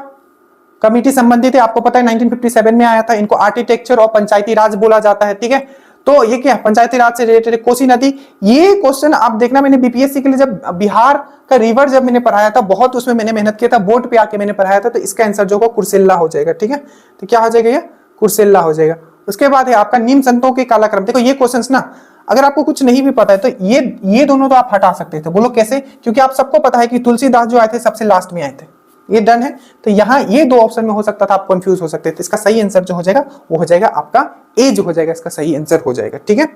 कमेटी संबंधित है, आपको पता है 1957 में आया था, इनको आर्किटेक्चर और पंचायती राज बोला जाता है, ठीक है। तो ये क्या पंचायती राज से रिलेटेड है, कोसी नदी, ये क्वेश्चन आप देखना, मैंने बीपीएससी के लिए जब बिहार का रिवर जब मैंने पढ़ाया था, बहुत उसमें मैंने मेहनत किया था, बोर्ड पे आके मैंने पढ़ाया था, तो इसका आंसर जो होगा कुर्सेला हो जाएगा, ठीक है। तो क्या हो जाएगा, ये कुर्सेला हो जाएगा। उसके बाद है आपका निम्न संतों के कालक्रम, देखो ये क्वेश्चंस ना अगर आपको कुछ नहीं भी पता है तो ये दोनों तो आप हटा सकते थे, बोलो कैसे, क्योंकि आप सबको पता है कि तुलसीदास जो आए थे सबसे लास्ट में आए थे, ये डन है। तो यहाँ ये 2 ऑप्शन में हो सकता था, आप कंफ्यूज हो सकते थे, इसका सही आंसर जो हो जाएगा वो हो जाएगा आपका ए जो हो जाएगा, इसका सही आंसर हो जाएगा, ठीक है।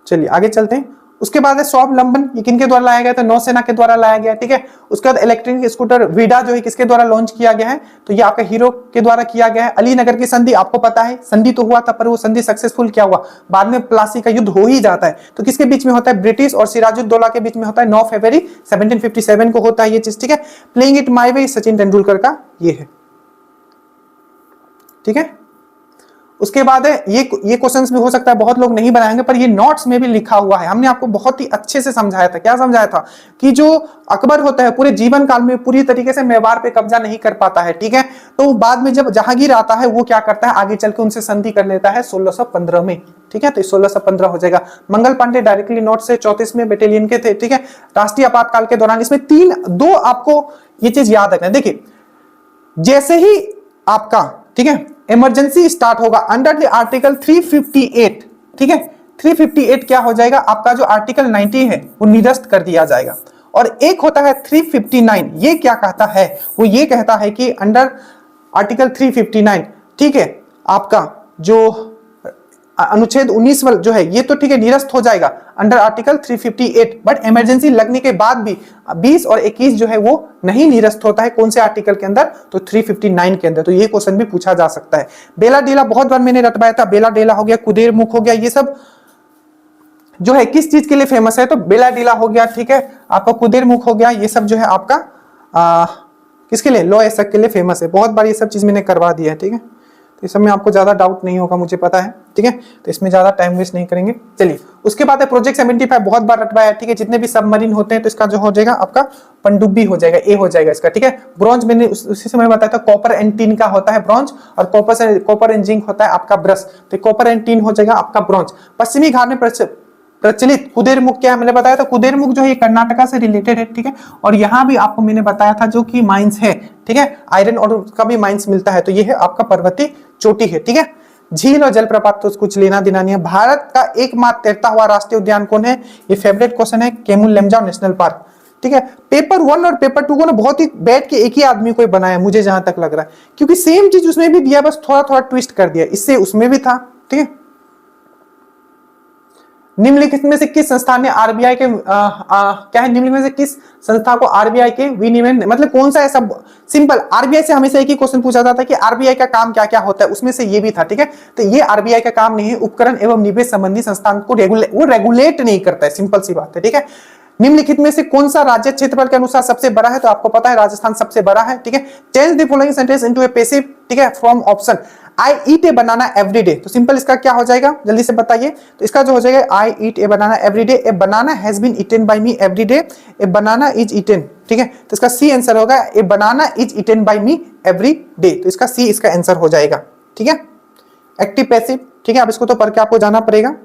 चलिए आगे चलते हैं। उसके बाद है स्वावलंबन, ये किनके द्वारा लाया गया, तो नौसेना के द्वारा लाया गया, ठीक है। उसके बाद इलेक्ट्रिक स्कूटर वीडा जो है किसके द्वारा लॉन्च किया गया है, तो ये आपका हीरो के द्वारा किया गया है। अलीनगर की संधि आपको पता है, संधि तो हुआ था पर वो संधि सक्सेसफुल क्या हुआ, बाद में प्लासी का युद्ध हो ही जाता है, तो किसके बीच में होता है, ब्रिटिश और सिराजुद्दौला के बीच में होता है, 9 फरवरी 1757 को होता है ये चीज, ठीक है। प्लेइंग इट माई वे सचिन तेंदुलकर का ये है, ठीक है। उसके बाद है ये क्वेश्चंस भी हो सकता है बहुत लोग नहीं बनाएंगे, पर ये नोट्स में भी लिखा हुआ है, हमने आपको बहुत ही अच्छे से समझाया था। क्या समझाया था कि जो अकबर होता है पूरे जीवन काल में पूरी तरीके से मेवाड़ पे कब्जा नहीं कर पाता है, ठीक है। तो बाद में जब जहांगीर आता है वो क्या करता है, आगे चल के उनसे संधि कर लेता है 1615 में, ठीक है। तो 1615 हो जाएगा। मंगल पांडे डायरेक्टली नोट से 34वें बटालियन के थे, ठीक है। राष्ट्रीय आपातकाल के दौरान इसमें 2 आपको ये चीज याद रखना है। देखिए जैसे ही आपका, ठीक है, इमरजेंसी स्टार्ट होगा अंडर द आर्टिकल 358, ठीक है। 358 क्या हो जाएगा, आपका जो आर्टिकल 90 है वो निरस्त कर दिया जाएगा। और एक होता है 359, ये क्या कहता है, वो ये कहता है कि अंडर आर्टिकल 359, ठीक है, आपका जो अनुच्छेद 19 जो है ये तो ठीक है निरस्त हो जाएगा अंडर आर्टिकल 358, बट इमरजेंसी लगने के बाद भी 20 और 21 जो है वो नहीं निरस्त होता है। कौन से आर्टिकल के अंदर, तो 359 के अंदर। तो ये क्वेश्चन भी पूछा जा सकता है। बेला डेला बहुत बार मैंने रटवाया था, बेला डेला हो गया, कुदेर मुख हो गया, ये सब जो है किस चीज के लिए फेमस है, तो बेला डेला हो गया, ठीक है, आपका कुदेर मुख हो गया, ये सब जो है आपका किसके लिए, लॉ एसक के लिए फेमस है। बहुत बार ये सब चीज मैंने करवा दिया है, ठीक है, तो इस समय आपको ज्यादा डाउट नहीं होगा, मुझे पता है, ठीक है, तो इसमें ज्यादा टाइम वेस्ट नहीं करेंगे। चलिए उसके बाद है प्रोजेक्ट 75, बहुत बार रटवाया है, ठीक है, जितने भी सबमरीन होते हैं तो इसका जो हो जाएगा आपका पनडुब्बी हो जाएगा, ए हो जाएगा इसका, ठीक है। ब्रॉन्ज मैंने उसी समय बताया था, कॉपर एंड टिन का होता है ब्रॉन्ज, और कॉपर एंड जिंक होता है आपका ब्रश, तो कॉपर एंड टिन हो जाएगा आपका ब्रॉन्ज। पश्चिमी घाट में प्रचलित कुदेरमुख क्या है, मैंने बताया था, कुदेरमुख जो है कर्नाटका से रिलेटेड है, ठीक है, और यहाँ भी आपको मैंने बताया था जो कि माइंस है, ठीक है, आयरन और का भी माइंस मिलता है, तो ये है आपका पर्वतीय चोटी है, ठीक है। झील और जलप्रपात तो कुछ लेना देना नहीं है। भारत का एकमात्र तैरता हुआ राष्ट्रीय उद्यान कौन है, ये फेवरेट क्वेश्चन है, केमुल लेमजा नेशनल पार्क, ठीक है। पेपर 1 और पेपर 2 को ना बहुत ही बैठ के एक ही आदमी को बनाया, मुझे जहां तक लग रहा है, क्योंकि सेम चीज उसमें भी दिया, बस थोड़ा थोड़ा ट्विस्ट कर दिया, इससे उसमें भी था, ठीक है। निम्नलिखित में से किस संस्था ने आरबीआई के क्या है, निम्नलिखित में से किस संस्था को आरबीआई के विनियमन, मतलब कौन सा ऐसा, सिंपल, आरबीआई से हमेशा एक ही क्वेश्चन पूछा जाता है कि आरबीआई का काम क्या क्या होता है, उसमें से ये भी था, ठीक है। तो ये आरबीआई का काम नहीं है, उपकरण एवं निवेश संबंधी संस्थान को रेगुलेट नहीं करता है, सिंपल सी बात है, ठीक है। निम्नलिखित में से कौन सा राज्य क्षेत्रफल के अनुसार सबसे बड़ा है, तो आपको पता है राजस्थान सबसे बड़ा है, ठीक है। Change the following sentence into A passive, ठीक है, from option I eat a banana every day, तो सिंपल इसका क्या हो जाएगा, जल्दी से बताइए, तो इसका जो हो जाएगा I eat a banana every day, a banana has been eaten by me every day, a banana is eaten, ठीक है, तो इसका सी आंसर होगा, a banana is eaten by me every day, तो इसका सी इसका आंसर हो जाएगा, ठीक है। एक्टिव पैसिव, ठीक है, अब इसको तो पढ़ के आपको जाना पड़ेगा,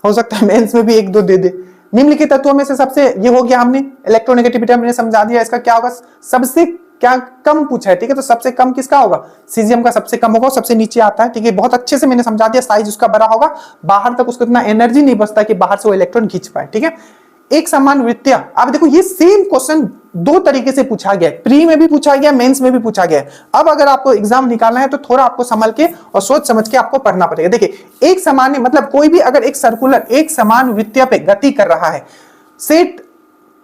हो सकता है मेंस में भी 1-2 दे दे। निम्नलिखित तत्वों में से सबसे, ये हो गया हमने इलेक्ट्रोनेगेटिविटी हमने समझा दिया, इसका क्या होगा, सबसे क्या कम पूछा है, ठीक है, तो सबसे कम किसका होगा, सीजियम का सबसे कम होगा, सबसे नीचे आता है, ठीक है, बहुत अच्छे से मैंने समझा दिया, साइज उसका बड़ा होगा, बाहर तक उसको इतना एनर्जी नहीं बचता कि बाहर से वो इलेक्ट्रॉन खींच पाए, ठीक है। एक समान वृत्तियां, आप देखो ये सेम क्वेश्चन 2 तरीके से पूछा गया है, प्री में भी पूछा गया, मेंस में भी पूछा गया है। अब अगर आपको एग्जाम निकालना है तो थोड़ा आपको संभल के और सोच समझ के आपको पढ़ना पड़ेगा। देखिए एक समान, मतलब कोई भी अगर एक सर्कुलर एक समान वृत्तिया पे गति कर रहा है, सेट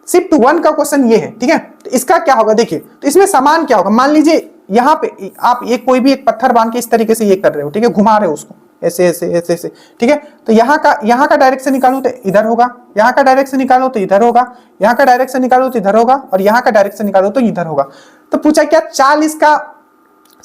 शिफ्ट 1 का क्वेश्चन ये है, ठीक है, तो इसका क्या होगा, देखिए, तो इसमें समान क्या होगा, मान लीजिए यहाँ पे आप ये कोई भी एक पत्थर बांध के इस तरीके से ये कर रहे हो, ठीक है, घुमा रहे हो उसको ऐसे ऐसे ऐसे ऐसे, ठीक है, तो यहाँ का डायरेक्शन निकालो तो इधर होगा, यहाँ का डायरेक्शन निकालो तो इधर होगा, यहाँ का डायरेक्शन निकालो तो इधर होगा, और यहाँ का डायरेक्शन निकालो तो इधर होगा। तो पूछा क्या चाल इसका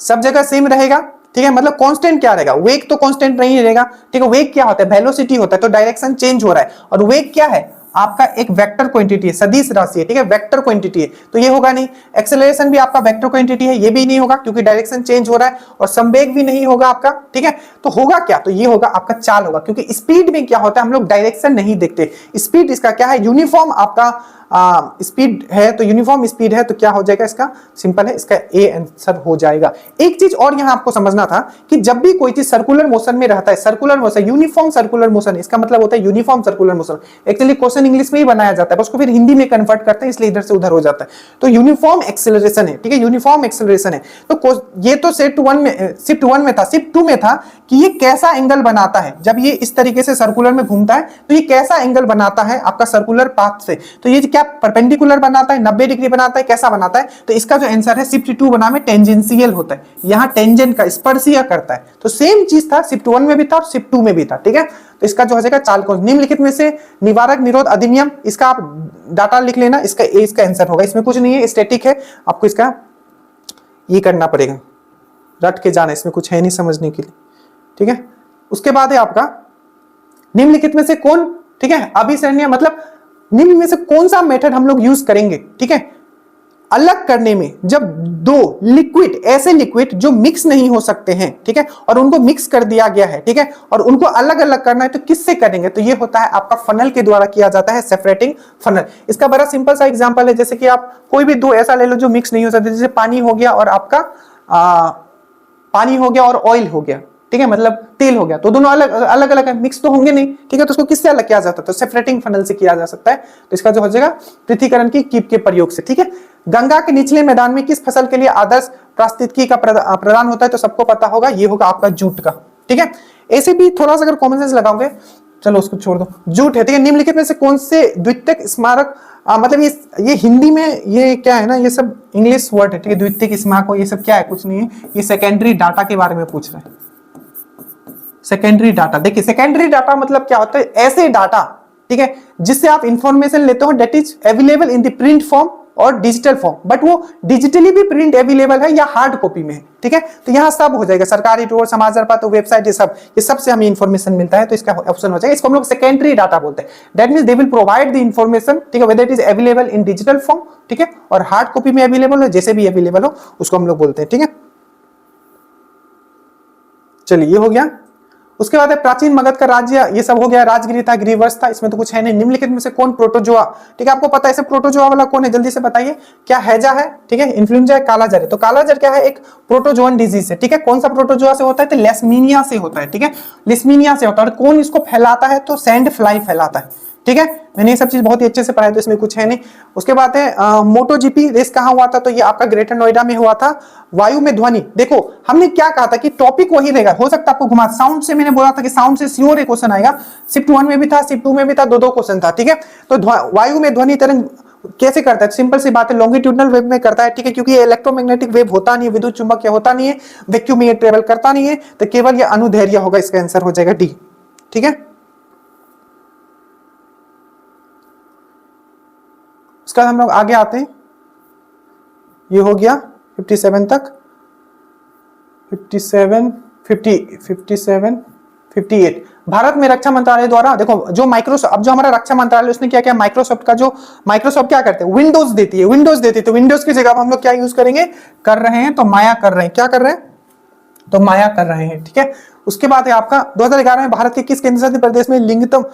सब जगह सेम रहेगा, ठीक है, मतलब कांस्टेंट क्या रहेगा, वेग तो कांस्टेंट नहीं रहेगा, ठीक है, वेग क्या होता है, वेलोसिटी होता है, तो डायरेक्शन चेंज हो रहा है, और वेग क्या है आपका एक वेक्टर क्वांटिटी है, सदिश राशि है, ठीक है, वेक्टर क्वांटिटी है, तो ये होगा नहीं। एक्सेलरेशन भी आपका वेक्टर क्वांटिटी है, ये भी नहीं होगा क्योंकि डायरेक्शन चेंज हो रहा है, और संवेग भी नहीं होगा आपका, ठीक है, तो होगा क्या, तो ये होगा आपका चाल होगा, क्योंकि स्पीड में क्या होता है हम लोग डायरेक्शन नहीं देखते, स्पीड इसका क्या है, यूनिफॉर्म आपका स्पीड है, तो यूनिफॉर्म स्पीड है, तो क्या हो जाएगा इसका, सिंपल है, इसका ए आंसर हो जाएगा। एक चीज और यहां आपको समझना था कि जब भी कोई चीज सर्कुलर मोशन में रहता है, circular motion uniform circular motion, इसका मतलब होता है uniform circular motion. Actually question English में ही बनाया जाता है, उसको फिर हिंदी में कन्वर्ट करते हैं, इसलिए इधर से उधर हो जाता है, तो यूनिफॉर्म एक्सेलरेशन है, ठीक है, यूनिफॉर्म एक्सेलरेशन है। तो ये तो शिफ्ट 1 में था, शिफ्ट 2 में था कि ये कैसा एंगल बनाता है, जब ये इस तरीके से सर्कुलर में घूमता है तो ये कैसा एंगल बनाता है आपका सर्कुलर पाथ से, तो ये क्या परपेंडिकुलर बनाता है, 90 डिग्री बनाता है, कैसा बनाता है, तो इसका जो आंसर है शिफ्ट 2 बना में टेंजेंशियल होता है, यहां टेंजेंट का स्पर्शीय करता है, तो सेम चीज था, शिफ्ट 1 में भी था और शिफ्ट 2 में भी था, ठीक है। तो इसका जो हो जाएगा चाल कौन, निम्नलिखित में से निवारक निरोध अधिनियम, इसका आप डाटा लिख लेना, इसका ए इसका आंसर होगा, इसमें कुछ नहीं है, स्टैटिक है, आपको इसका ये करना पड़ेगा, रट के जाना, इसमें कुछ है नहीं समझने के लिए, ठीक है। उसके बाद है आपका निम्नलिखित में से कौन, ठीक है, अभिसरणीय, मतलब निम्न में से कौन सा मेथड हम लोग यूज करेंगे, ठीक है, अलग करने में, जब 2 लिक्विड, ऐसे लिक्विड जो मिक्स नहीं हो सकते हैं, ठीक है, और उनको मिक्स कर दिया गया है, ठीक है, और उनको अलग अलग करना है, तो किससे करेंगे, तो ये होता है आपका फनल के द्वारा किया जाता है, सेपरेटिंग फनल। इसका बड़ा सिंपल सा एग्जांपल है, जैसे कि आप कोई भी 2 ऐसा ले लो जो मिक्स नहीं हो सकते, जैसे पानी हो गया और आपका पानी हो गया और ऑयल हो गया, ठीक है, मतलब तेल हो गया, तो दोनों अलग अलग अलग है, मिक्स तो होंगे नहीं, ठीक है, तो उसको किससे अलग किया जाता है, तो सेपरेटिंग फनल से किया जा सकता है। तो इसका जो हो जाएगा पृथक्करण की कीप के प्रयोग से, ठीक है। गंगा के निचले मैदान में किस फसल के लिए आदर्श पारिस्थितिकी का प्रदान होता है, तो सबको पता होगा, ये होगा आपका जूट का, ठीक है। ऐसे भी थोड़ा सा अगर कॉमन सेंस लगाओगे, चलो उसको छोड़ दो, जूट है, ठीक है। निम्नलिखित में से कौन से द्वितीयक स्मारक, मतलब ये हिंदी में ये क्या है ना, ये सब इंग्लिश वर्ड है, ठीक है। द्वितीयक स्मारक ये सब क्या है, कुछ नहीं है, ये सेकेंडरी डाटा के बारे में पूछ रहे हैं। सेकेंडरी डाटा, देखिए सेकेंडरी डाटा मतलब क्या होता है, ऐसे डाटा, ठीक है, जिससे आप इंफॉर्मेशन लेते हो, data is available in the print form और डिजिटल फॉर्म, बट वो डिजिटली भी प्रिंट अवेलेबल है या हार्ड कॉपी में है, ठीक है। तो यहाँ सब हो जाएगा, सरकारी टूर, समाचार पत्र, वेबसाइट, ये सब से हमें इंफॉर्मेशन मिलता है, तो इसका ऑप्शन हो जाएगा, इसको हम लोग सेकेंडरी डाटा बोलते हैं। That means they will provide the information, ठीक है, whether it is available in digital form, ठीक है, और हार्ड कॉपी में अवेलेबल हो, जैसे भी अवेलेबल हो उसको हम लोग बोलते हैं, ठीक है। चलिए ये हो गया। उसके बाद है प्राचीन मगध का राज्य, ये सब हो गया, राजगिरी था, गिरिवंश था, इसमें तो कुछ है नहीं। निम्नलिखित में से कौन प्रोटोजोआ, ठीक है, आपको पता है प्रोटोजोआ वाला कौन है, जल्दी से बताइए, क्या हैजा है, ठीक है, इन्फ्लुएंजा है, कालाजार है। तो कालाजार क्या है, एक प्रोटोजोअन डिजीज है, ठीक है। कौन सा प्रोटोजोआ से होता है, तो लेशमीनिया से होता है, ठीक है, लेशमीनिया से होता है। और कौन इसको फैलाता है, तो सैंड फ्लाई फैलाता है, ठीक है। मैंने ये सब चीज बहुत ही अच्छे से पढ़ाया, तो इसमें कुछ है नहीं। उसके बाद है मोटो जीपी रेस कहाँ हुआ था, तो ये आपका ग्रेटर नोएडा में हुआ था। वायु में ध्वनि, देखो हमने क्या कहा था कि टॉपिक वही रहेगा, हो सकता है आपको घुमा, साउंड से मैंने बोला था कि साउंड से श्योर एक क्वेश्चन आएगा, शिफ्ट 1 में भी था, शिफ्ट 2 में भी था, दो क्वेश्चन था, ठीक है। तो वायु में ध्वनि तरंग कैसे करता है, सिंपल सी बात है, लॉन्गिट्यूडनल वेव में करता है, ठीक है, क्योंकि ये इलेक्ट्रोमैग्नेटिक वेव होता नहीं है, विद्युत चुंबकीय होता नहीं है, वैक्यूम में ट्रेवल करता नहीं है, तो केवल ये अनुदैर्ध्य होगा, इसका आंसर हो जाएगा डी, ठीक है। उसका हम लोग आगे आते हैं, ये हो गया 57 तक, 57, 58। भारत में रक्षा मंत्रालय द्वारा, देखो जो माइक्रोसॉफ्ट, अब जो हमारा रक्षा मंत्रालय उसने क्या किया, माइक्रोसॉफ्ट का जो, माइक्रोसॉफ्ट क्या करते हैं, विंडोज देती है, तो विंडोज की जगह हम लोग क्या यूज करेंगे, कर रहे हैं, तो माया कर रहे हैं, क्या कर रहे हैं, तो माया कर रहे हैं, ठीक है। उसके बाद है आपका 2011 में भारत के किस केंद्र शासित प्रदेश में लिंगतम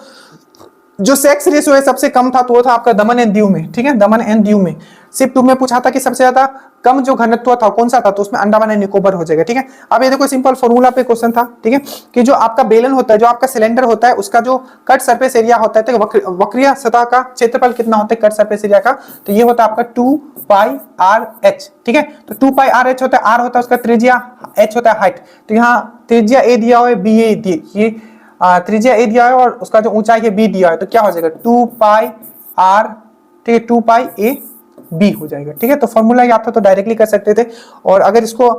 जो सेक्स रेशियो है सबसे कम था, तो वो था आपका दमन एंड दीव में, ठीक है, दमन एंड दीव में। शिफ्ट 2 में पूछा था कि सबसे ज्यादा कम जो घनत्व था कौन सा था, तो उसमें अंडमान एंड निकोबार हो जाएगा, ठीक है। अब ये देखो सिंपल फॉर्मूला पे क्वेश्चन था, ठीक है, कि जो आपका बेलन होता है, जो आपका सिलेंडर होता है, उसका जो कट सरफेस एरिया होता है, तो वक्रीय सतह का क्षेत्रफल कितना होता है कट सरफेस एरिया का, तो ये होता है आपका 2πr(h), ठीक है। तो 2πr(h) होता है, r होता है उसका त्रिज्या, h होता है हाइट, तो यहाँ त्रिज्या a दिया हुआ है, b a ये त्रिज्या a दिया है और उसका जो ऊंचाई है b दिया है, तो क्या हो जाएगा 2πr, ठीक है, 2πab हो जाएगा, ठीक है। तो फॉर्मूला याद था तो डायरेक्टली कर सकते थे। और अगर इसको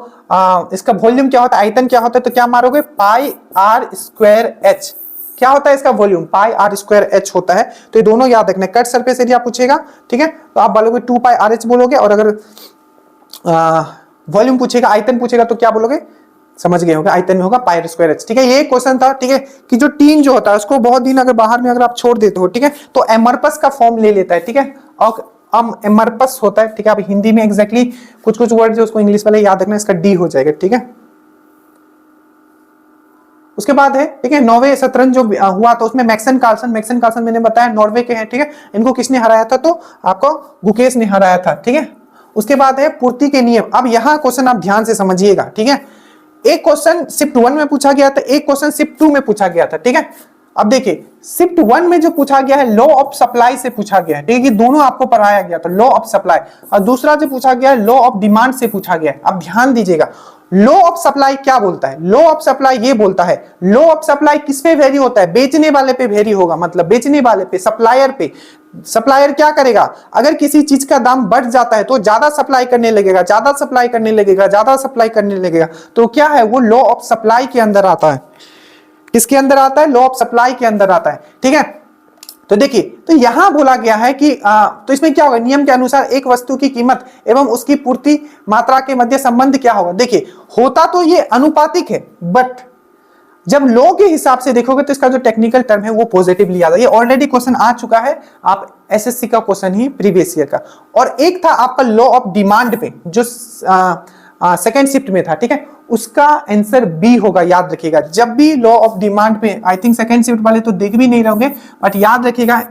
इसका वॉल्यूम क्या होता है, आयतन क्या होता है, तो क्या मारोगे πr²h, क्या होता है इसका वॉल्यूम, πr²h होता है। तो ये दोनों याद रखना, कट सरफेस एरिया पूछेगा, ठीक है, तो आप बोलोगे 2πrh बोलोगे, और अगर वॉल्यूम पूछेगा, आयतन पूछेगा, तो क्या बोलोगे, समझ गए होगा, आयतन में होगा πr²h, ठीक है। ये क्वेश्चन था, ठीक है, कि जो टीन जो होता है उसको बहुत दिन अगर बाहर में अगर आप छोड़ देते हो, ठीक है, तो एमरपस का फॉर्म ले लेता है, ठीक है, और एमरपस होता है, ठीक है। आप हिंदी में एग्जैक्टली कुछ वर्ड जो उसको इंग्लिश वाले याद रखना, इसका डी हो जाएगा, ठीक है। उसके बाद है, ठीक है, नॉर्वे शतरंज जो हुआ तो उसमें मैक्सन कार्लसन मैंने बताया नॉर्वे के हैं, ठीक है। इनको किसने हराया था, तो आपको गुकेश ने हराया था, ठीक है। उसके बाद है पूर्ति के नियम। अब यहाँ क्वेश्चन आप ध्यान से समझिएगा, ठीक है। एक क्वेश्चन शिफ्ट 1 में पूछा गया था, एक क्वेश्चन शिफ्ट 2 में पूछा गया था, ठीक है। अब देखिए शिफ्ट 1 में जो पूछा गया है लॉ ऑफ सप्लाई से पूछा गया है, ठीक है, कि दोनों आपको पढ़ाया गया था, लॉ ऑफ सप्लाई, और दूसरा जो पूछा गया है लॉ ऑफ डिमांड से पूछा गया है। अब ध्यान दीजिएगा, लॉ ऑफ सप्लाई क्या बोलता है, लॉ ऑफ सप्लाई ये बोलता है, लॉ ऑफ सप्लाई किस पे वेरी होता है, बेचने वाले पे वेरी होगा, मतलब बेचने वाले पे, सप्लायर पे। सप्लायर क्या करेगा, अगर किसी चीज का दाम बढ़ जाता है तो ज्यादा सप्लाई करने लगेगा, ज्यादा सप्लाई करने लगेगा, ज्यादा सप्लाई करने लगेगा, तो क्या है वो लॉ ऑफ सप्लाई के अंदर आता है। किसके अंदर आता है, लॉ ऑफ सप्लाई के अंदर आता है, ठीक है। तो देखिए, तो यहां बोला गया है कि तो इसमें क्या होगा, नियम के अनुसार एक वस्तु की कीमत एवं उसकी पूर्ति मात्रा के मध्य संबंध क्या होगा। देखिए होता तो ये अनुपातिक है, बट जब लॉ के हिसाब से देखोगे तो इसका जो टेक्निकल टर्म है वो पॉजिटिवली आता है। ये ऑलरेडी क्वेश्चन आ चुका है, आप एसएससी का क्वेश्चन ही प्रीवियस ईयर का। और एक था आपका लॉ ऑफ डिमांड पे जो सेकेंड शिफ्ट में था, ठीक है, उसका आंसर बी होगा, याद रखिएगा। जब भी लॉ ऑफ डिमांड पे, आई थिंक सेकेंड शिफ्ट वाले तो देख भी नहीं रहोगे, बट याद रखिएगा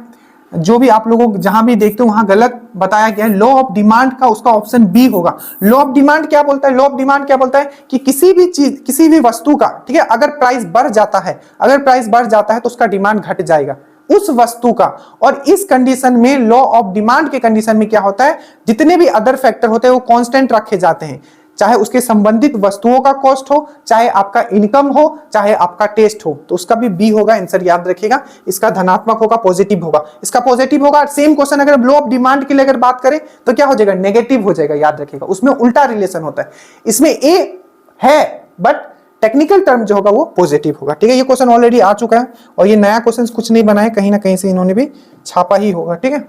जो भी आप लोगों जहां भी देखते हो वहां गलत बताया गया है। लॉ ऑफ डिमांड का उसका ऑप्शन बी होगा। लॉ ऑफ डिमांड क्या बोलता है? लॉ ऑफ डिमांड क्या बोलता है कि किसी भी चीज, किसी भी वस्तु का, ठीक है, अगर प्राइस बढ़ जाता है, अगर प्राइस बढ़ जाता है तो उसका डिमांड घट जाएगा उस वस्तु का। और इस कंडीशन में, लॉ ऑफ डिमांड के कंडीशन में क्या होता है, जितने भी अदर फैक्टर होते हैं वो कांस्टेंट रखे जाते हैं, चाहे उसके संबंधित वस्तुओं का कॉस्ट हो, चाहे आपका इनकम हो, चाहे आपका टेस्ट हो। तो उसका भी बी होगा आंसर, याद रखिएगा। इसका धनात्मक होगा, पॉजिटिव होगा, इसका पॉजिटिव होगा। सेम क्वेश्चन अगर लॉ ऑफ डिमांड के लिए अगर बात करें तो क्या हो जाएगा, नेगेटिव हो जाएगा, याद रखिएगा। उसमें उल्टा रिलेशन होता है, इसमें ए है बट टेक्निकल टर्म जो होगा वो पॉजिटिव होगा, ठीक है। ये क्वेश्चन ऑलरेडी आ चुका है और ये नया क्वेश्चन कुछ नहीं बनाए, कहीं ना कहीं से इन्होंने भी छापा ही होगा, ठीक है।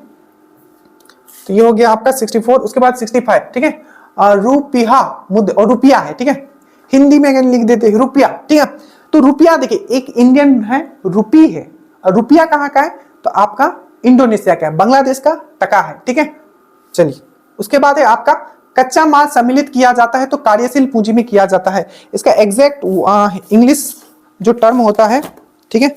तो ये हो गया आपका 64। उसके बाद 65, ठीक है, रुपया मुद्दे और रुपया है, ठीक है, हिंदी में अगर लिख देते हैं रुपया, ठीक है। तो रुपया देखिए एक इंडियन है, रुपी है, और रुपया कहाँ का है, तो आपका इंडोनेशिया का है, बांग्लादेश का टका है, ठीक है। चलिए उसके बाद है आपका कच्चा माल सम्मिलित किया जाता है तो कार्यशील पूंजी में किया जाता है। इसका एग्जैक्ट इंग्लिश जो टर्म होता है, ठीक है,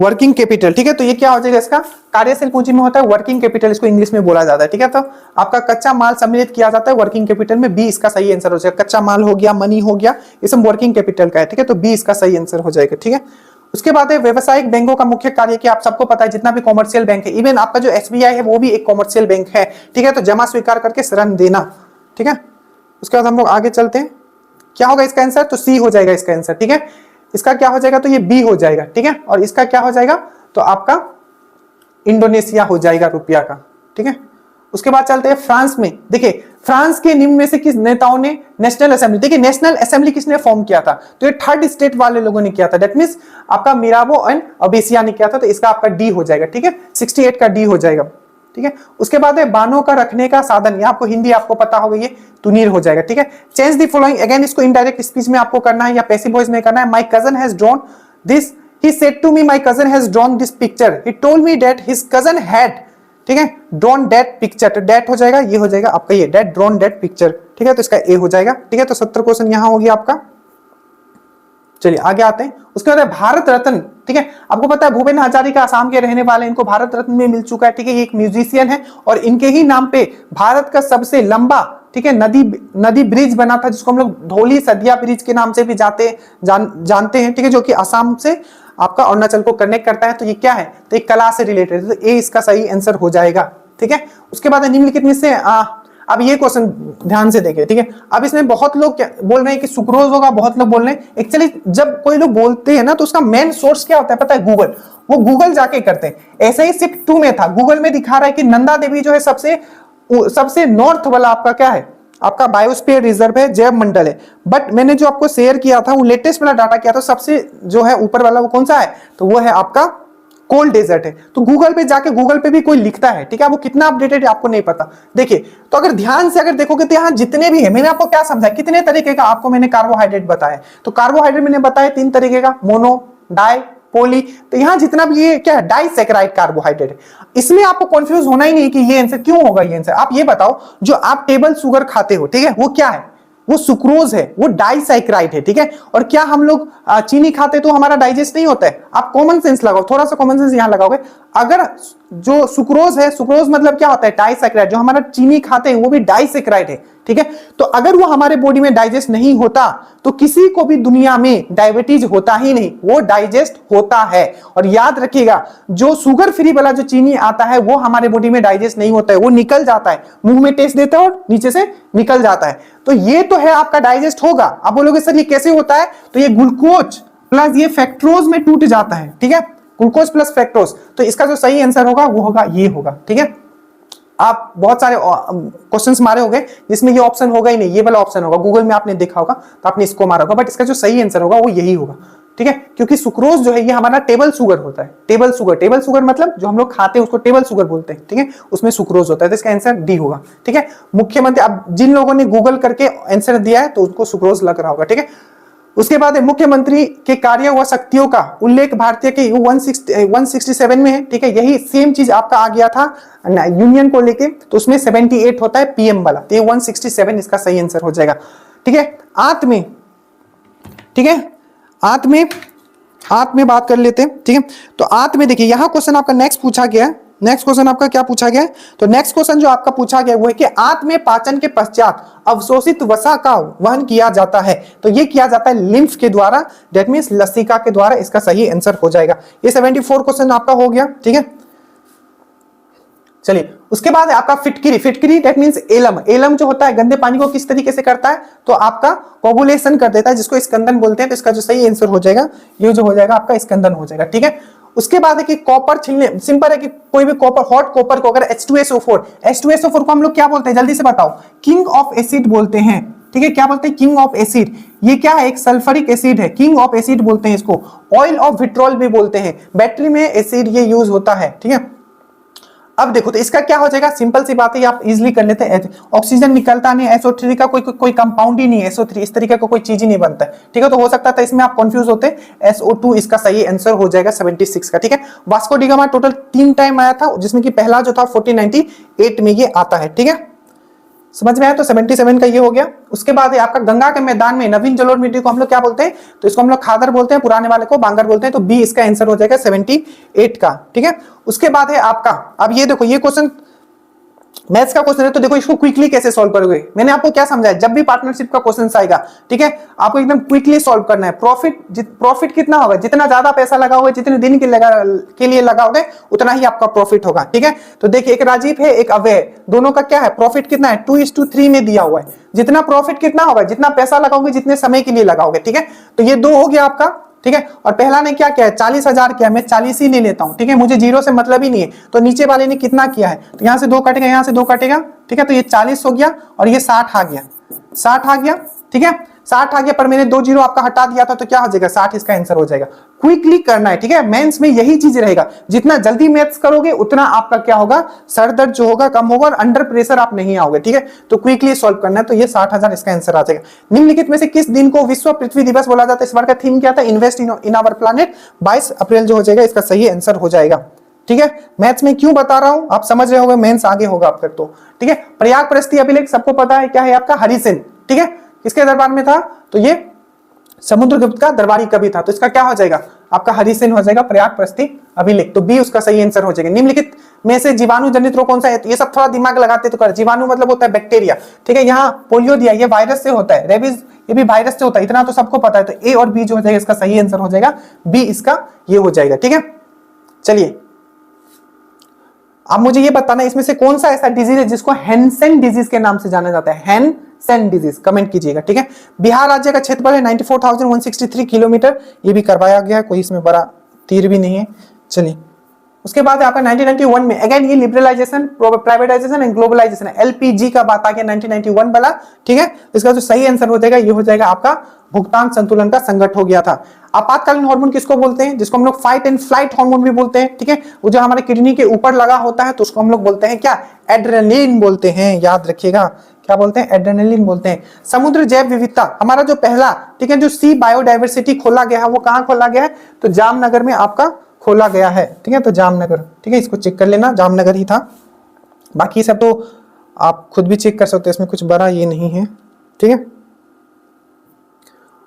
वर्किंग कैपिटल, ठीक है। तो ये क्या हो जाएगा, इसका कार्यशील पूंजी में होता है वर्किंग कैपिटल, इसको इंग्लिश में बोला जाता है, ठीक है। तो आपका कच्चा माल सम्मिलित किया जाता है वर्किंग कैपिटल में, बी इसका सही आंसर हो जाएगा। कच्चा माल हो गया, मनी हो गया, ये सब वर्किंग कैपिटल का है, ठीक है। तो बी इसका सही आंसर हो जाएगा, ठीक है। उसके बाद है व्यवसायिक बैंकों का मुख्य कार्य क्या, आप सबको पता है, जितना भी कॉमर्शियल बैंक है, इवन आपका जो एसबीआई है वो भी एक कॉमर्शियल बैंक है, ठीक है। तो जमा स्वीकार करके ऋण देना, ठीक है। उसके बाद हम लोग आगे चलते हैं, क्या होगा इसका आंसर, तो सी हो जाएगा इसका आंसर, ठीक है। इसका क्या हो जाएगा, तो ये बी हो जाएगा, ठीक है। और इसका क्या हो जाएगा, तो आपका इंडोनेशिया हो जाएगा रुपया का, ठीक है। उसके बाद चलते हैं फ्रांस में। देखिए फ्रांस के निम्न में से किस नेताओं ने नेशनल असेंबली, देखिए नेशनल असेंबली किसने फॉर्म किया था, तो ये थर्ड स्टेट वाले लोगों ने किया था, दैट मींस आपका मिराबो एंड अबेसिया ने किया था। तो इसका आपका डी हो जाएगा, ठीक है, 68 का डी हो जाएगा, ठीक है। उसके बाद है बानों का रखने का साधन, ये आपको हिंदी आपको पता होगा, ये तुनीर हो जाएगा, ठीक है। चेंज द फॉलोइंग, अगेन इसको इनडायरेक्ट स्पीच में आपको करना है या पैसिव वॉइस में करना है। My cousin has drawn this, he said to me my cousin has drawn this picture, he told me that his cousin had, ठीक है, drawn that picture, तो that हो जाएगा, ये हो जाएगा आपका ये that drawn that picture, ठीक है। तो इसका ए हो जाएगा, ठीक है। तो 70 क्वेश्चन यहां हो गया आपका। चलिए आगे आते हैं। उसके बाद भारत रत्न, ठीक है, आपको पता है भूपेन हजारिका आसाम के रहने वाले, इनको भारत रत्न में मिल चुका है, ठीक है। ये एक म्यूजिशियन है और इनके ही नाम पे भारत का सबसे लंबा, ठीक है, नदी ब्रिज बना था, जिसको हम लोग धौली सदिया ब्रिज के नाम से भी जानते हैं, ठीक है, जो कि असम से आपका अरुणाचल को कनेक्ट करता है। तो ये क्या है, तो एक कला से रिलेटेड, तो ए इसका सही आंसर हो जाएगा, ठीक है। उसके बाद निम्नलिखित में से अब ये क्वेश्चन ध्यान से देखिए, ठीक है। अब इसमें बहुत लोग क्या बोल रहे हैं कि सुक्रोज होगा, बहुत लोग बोल रहे हैं, एक्चुअली जब कोई लोग बोलते हैं ना तो उसका मेन सोर्स क्या होता है पता है, गूगल, वो गूगल जाके करते हैं। ऐसे ही शिफ्ट 2 में था, गूगल में दिखा रहा है कि नंदा देवी जो है सबसे नॉर्थ वाला आपका क्या है, आपका बायोस्फीयर रिजर्व है, जैव मंडल है। बट मैंने जो आपको शेयर किया था वो लेटेस्ट वाला डाटा किया था, सबसे जो है ऊपर वाला वो कौन सा है, तो वो है आपका कोल्ड डेजर्ट है। तो गूगल पे जाके, गूगल पे भी कोई लिखता है, ठीक है, वो कितना अपडेटेड है आपको नहीं पता। देखिए तो अगर ध्यान से अगर देखोगे तो यहाँ जितने भी है, मैंने आपको क्या समझाया, कितने तरीके का आपको मैंने कार्बोहाइड्रेट बताया। तो कार्बोहाइड्रेट मैंने बताया 3 तरीके का, मोनो, डाई, पोली। तो यहाँ जितना भी ये क्या है, डाइसैकेराइड कार्बोहाइड्रेट है। इसमें आपको कंफ्यूज होना ही नहीं कि ये आंसर क्यों होगा। ये आंसर आप ये बताओ, जो आप टेबल शुगर खाते हो, ठीक है, वो क्या है, वो सुक्रोज है, वो डाइसैकेराइड है, ठीक है। और क्या हम लोग चीनी खाते तो हमारा डाइजेस्ट नहीं होता है। आप कॉमन सेंस लगाओ, थोड़ा सा कॉमन सेंस यहां लगाओगे, अगर जो सुक्रोज है, सुक्रोज मतलब क्या होता है, डाइसैकेराइड, जो हमारा चीनी खाते हैं वो भी डाइसैकेराइड है, ठीक है। तो अगर वो हमारे बॉडी में डाइजेस्ट नहीं होता तो किसी को भी दुनिया में डायबिटीज होता ही नहीं, वो डाइजेस्ट होता है। और याद रखिएगा, जो शुगर फ्री वाला जो चीनी आता है वो हमारे बॉडी में डाइजेस्ट नहीं होता है, वो निकल जाता है, मुंह में टेस्ट देता है और नीचे से निकल जाता है। तो ये तो है आपका डाइजेस्ट होगा। आप बोलोगे सर ये कैसे होता है, तो ये ग्लूकोज प्लस ये फैक्ट्रोज में टूट जाता है, ठीक है, ग्लूकोज प्लस फैक्ट्रोज। तो इसका जो सही आंसर होगा वो होगा ये होगा, ठीक है। आप बहुत सारे क्वेश्चंस मारे होंगे जिसमें ये ऑप्शन होगा ही नहीं, ये वाला ऑप्शन होगा, गूगल में आपने देखा होगा तो आपने इसको मारा होगा, बट इसका जो सही आंसर होगा वो यही होगा, ठीक है। क्योंकि सुक्रोज जो है ये हमारा टेबल शुगर होता है, टेबल शुगर मतलब जो हम लोग खाते हैं उसको टेबल शुगर बोलते हैं, ठीक है, उसमें सुक्रोज होता है। तो इसका आंसर डी होगा, ठीक है। मुख्यमंत्री, अब जिन लोगों ने गूगल करके आंसर दिया है तो उनको सुक्रोज लग रहा होगा, ठीक है। उसके बाद मुख्यमंत्री के कार्य व शक्तियों का उल्लेख भारतीय के 167 में है, ठीक है। यही सेम चीज आपका आ गया था यूनियन को लेके, तो उसमें 78 होता है पीएम वाला, तो ये 167 इसका सही आंसर हो जाएगा, ठीक है। आंत में, ठीक है, आंत में हाथ में बात कर लेते हैं, ठीक है। तो हाथ में देखिए यहाँ क्वेश्चन आपका नेक्स्ट पूछा गया है। नेक्स्ट क्वेश्चन आपका क्या पूछा गया है? तो नेक्स्ट क्वेश्चन जो आपका पूछा गया वो है कि आंत में पाचन के पश्चात अवशोषित वसा का वहन किया जाता है, तो ये किया जाता है लिम्फ के द्वारा, दैट मींस लसिका के द्वारा। इसका सही आंसर हो जाएगा। ये 74 क्वेश्चन आपका हो गया, ठीक है। चलिए उसके बाद है आपका फिटकिरी। फिटकिरी दैट मींस एलम। एलम जो होता है गंदे पानी को किस तरीके से करता है, तो आपका कोगुलेशन कर देता है, जिसको स्कंदन बोलते हैं। तो इसका जो सही आंसर हो जाएगा ये जो हो जाएगा आपका स्कंदन हो जाएगा, ठीक है। उसके बाद है कि कॉपर छीलने, सिंपल है कि कोई भी कॉपर, हॉट कॉपर को अगर H2SO4 को हम लोग क्या बोलते हैं जल्दी से बताओ? किंग ऑफ एसिड बोलते हैं, ठीक है। क्या बोलते हैं? King of acid. ये क्या है? एक सल्फ्यूरिक एसिड है, किंग ऑफ एसिड बोलते हैं इसको। ऑयल ऑफ विट्रोल भी बोलते हैं। बैटरी में एसिड ये यूज होता है, ठीक है। अब देखो तो इसका क्या हो जाएगा, सिंपल सी बात है, आप इजीली कर लेते हैं। ऑक्सीजन निकलता नहीं, SO3 का कोई कंपाउंड ही नहीं है, SO3 इस तरीके का कोई चीज ही नहीं बनता है, ठीक है। तो हो सकता था इसमें आप कंफ्यूज होते, SO2 इसका सही आंसर हो जाएगा 76 का, ठीक है। Vasco D gamma total 3 time आया था, जिसमें कि पहला जो था 1498 में ये आता है, ठीक है। समझ में आया? तो 77 का ये हो गया। उसके बाद है आपका गंगा के मैदान में नवीन जलोढ़ मिट्टी को हम लोग क्या बोलते हैं, तो इसको हम लोग खादर बोलते हैं, पुराने वाले को बांगर बोलते हैं। तो बी इसका आंसर हो जाएगा 78 का, ठीक है। उसके बाद है आपका, अब ये देखो ये क्वेश्चन मैथ्स का क्वेश्चन है, तो देखो इसको क्विकली कैसे सॉल्व करोगे। मैंने आपको क्या समझाया, जब भी पार्टनरशिप का क्वेश्चन आएगा, ठीक है, आपको एकदम क्विकली सॉल्व करना है। प्रॉफिट कितना होगा, जितना ज्यादा पैसा लगाओगे, जितने दिन के लिए लगाओगे, उतना ही आपका प्रॉफिट होगा, ठीक है। तो देखिए एक राजीव है एक अवय, दोनों का क्या है प्रॉफिट कितना है, 2:3 में दिया हुआ है। जितना प्रॉफिट कितना होगा, जितना पैसा लगाओगे, जितने समय के लिए लगाओगे, ठीक है। तो ये 2 हो गया आपका, ठीक है। और पहला ने क्या किया है, 40,000 किया, मैं 40 ही ले लेता हूं, ठीक है, मुझे जीरो से मतलब ही नहीं है। तो नीचे वाले ने कितना किया है, तो यहां से 2 कटेगा, यहां से 2 कटेगा, ठीक है। तो ये 40 हो गया और ये 60 आ गया, 60 आ गया, ठीक है। 60 आ गया, पर मैंने 2 जीरो आपका हटा दिया था, तो क्या हो जाएगा 60 इसका आंसर हो जाएगा। क्विकली करना है, ठीक है। मेंस में यही चीज रहेगा, जितना जल्दी मैथ्स करोगे उतना आपका क्या होगा, सर दर्द जो होगा कम होगा और अंडर प्रेशर आप नहीं आओगे, ठीक है। तो क्विकली सॉल्व करना है, तो ये 60,000 इसका आंसर आ जाएगा। निम्नलिखित में से किस दिन को विश्व पृथ्वी दिवस बोला जाता है? इस बार का थीम क्या था, इन्वेस्ट इन आवर प्लैनेट। 22 अप्रैल जो हो जाएगा इसका सही आंसर हो जाएगा, ठीक है। मैथ्स में क्यों बता रहा हूं आप समझ रहे होंगे, मेंस आगे होगा आप फिर तो, ठीक है। प्रयाग प्रस्ती अभिलेख सबको पता है क्या है आपका, हरिसेन, ठीक है। किसके दरबार में था, तो ये समुद्रगुप्त का दरबारी कवि था। तो इसका क्या हो जाएगा आपका हरिसेन हो जाएगा, प्रयाग प्रस्ती अभिलेख। तो बी उसका सही आंसर हो जाएगा। निम्नलिखित में से जीवाणु जनित रोग कौन सा है, ये सब थोड़ा दिमाग लगाते तो कर। जीवाणु मतलब होता है बैक्टीरिया, ठीक है। यहाँ पोलियो दिया, ये वायरस से होता है। रेबीज ये भी वायरस से होता है, इतना तो सबको पता है। तो ए और बी जो हो जाएगा इसका सही आंसर हो जाएगा, बी इसका ये हो जाएगा, ठीक है। चलिए अब मुझे ये बताना इसमें से कौन सा ऐसा डिजीज है जिसको हैंसेन डिजीज के नाम से जाना जाता है, हैंसेन डिजीज, कमेंट कीजिएगा, ठीक है। बिहार राज्य का क्षेत्रफल है 94,163 किलोमीटर, ये भी करवाया गया है, कोई इसमें बड़ा तीर भी नहीं है। चलिए उसके बाद आपका 1991 में अगेन ये liberalisation, privatisation and globalisation, LPG का बात आ गया 1991 वाला, ठीक है। इसका जो सही आंसर हो जाएगा ये हो जाएगा आपका भुगतान संतुलन का संकट हो गया था। आपातकालीन हार्मोन किसको बोलते हैं, जिसको हम लोग फाइट एंड फ्लाइट हार्मोन भी बोलते हैं, ठीक है। वो जो हमारे किडनी के ऊपर लगा होता है तो उसको हम लोग बोलते हैं क्या, एड्रेनलिन बोलते हैं, याद रखिएगा क्या बोलते हैं, एड्रेनलिन बोलते हैं। समुद्र जैव विविधता हमारा जो पहला, ठीक है, जो सी बायोडाइवर्सिटी खोला गया है वो कहाँ खोला गया है, तो जामनगर में आपका खोला गया है, ठीक है। तो जामनगर, ठीक है, इसको चेक कर लेना, जामनगर ही था। बाकी सब तो आप खुद भी चेक कर सकते हैं, इसमें कुछ बड़ा ये नहीं है, ठीक है।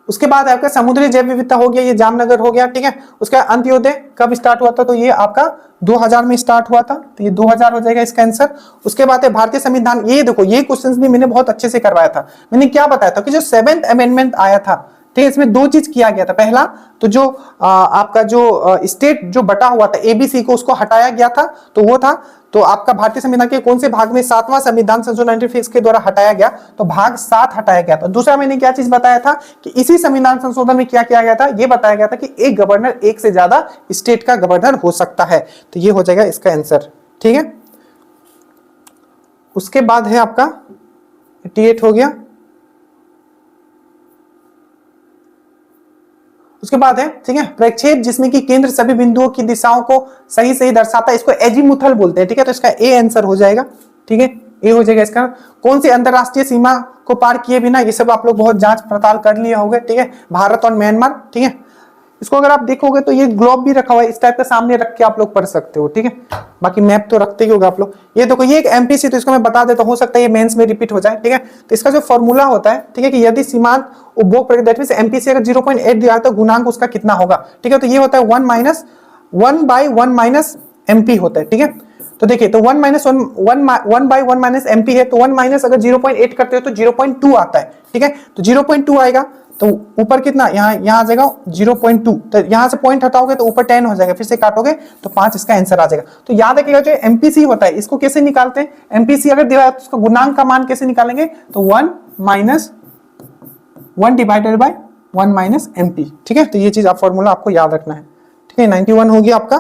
उसके बाद आपका समुद्री जैव विविधता हो गया, ये जामनगर हो गया, ठीक है। उसका अंत्योदय कब स्टार्ट हुआ था, तो ये आपका 2000 में स्टार्ट हुआ था, तो ये 2000 हो जाएगा इसका आंसर। उसके बाद है भारतीय संविधान, ये देखो ये क्वेश्चंस भी मैंने बहुत अच्छे से करवाया था। मैंने क्या बताया था कि जो 7th अमेंडमेंट आया था, ठीक है, इसमें 2 चीज किया गया था। पहला तो जो आपका जो स्टेट जो बटा हुआ था एबीसी को, उसको हटाया गया था, तो वो था, तो आपका भारतीय संविधान के कौन से भाग में 7वां संविधान संशोधन 96 के द्वारा हटाया गया, तो भाग 7 हटाया गया था। दूसरा मैंने क्या चीज बताया था कि इसी संविधान संशोधन में क्या किया गया था, ये बताया गया था कि एक गवर्नर एक से ज्यादा स्टेट का गवर्नर हो सकता है, तो ये हो जाएगा इसका आंसर, ठीक है। उसके बाद है आपका 88 हो गया। उसके बाद है, ठीक है, प्रक्षेप जिसमें कि केंद्र सभी बिंदुओं की दिशाओं को सही सही दर्शाता है, इसको एजीमुथल बोलते हैं, ठीक है। तो इसका ए आंसर हो जाएगा, ठीक है, ए हो जाएगा इसका। कौन सी अंतरराष्ट्रीय सीमा को पार किए बिना, ये सब आप लोग बहुत जांच पड़ताल कर लिए होंगे, ठीक है, भारत और म्यांमार, ठीक है। इसको अगर आप देखोगे तो ये ग्लोब भी रखा हुआ है, इस टाइप का सामने रख के आप लोग पढ़ सकते हो, ठीक है। बाकी मैप तो रखते ही होगा आप लोग। ये देखो ये एक एमपीसी, तो इसको मैं बता देता हूं, हो सकता है ये मेंस में रिपीट हो जाए, ठीक है। तो इसका जो फॉर्मूला होता है, ठीक है, कि यदि सीमांत उपभोग प्रक्रिया दैट मींस एमपीसी अगर 0.8 दिया है तो गुणांक उसका कितना होगा, ठीक है। तो ये होता है 1 माइनस एमपी होता है, ठीक है। तो देखिए, तो 1 माइनस एमपी है, तो 1 माइनस अगर 0.8 करते हो तो 0.2 आता है, ठीक है। तो 0.2 आएगा, तो ऊपर कितना, यहाँ आ जाएगा 0.2, तो यहाँ से पॉइंट हटाओगे तो ऊपर 10 हो जाएगा, फिर से काटोगे तो 5 इसका आंसर आ जाएगा। तो याद रखिएगा जो एमपीसी होता है इसको कैसे निकालते हैं, एमपीसी अगर दिया है तो उसका गुणांक का मान कैसे निकालेंगे, तो 1 डिवाइडेड बाय 1 माइनस एमपी, ठीक है। तो ये चीज आप फॉर्मूला आपको याद रखना है, ठीक है। 91 हो गया आपका,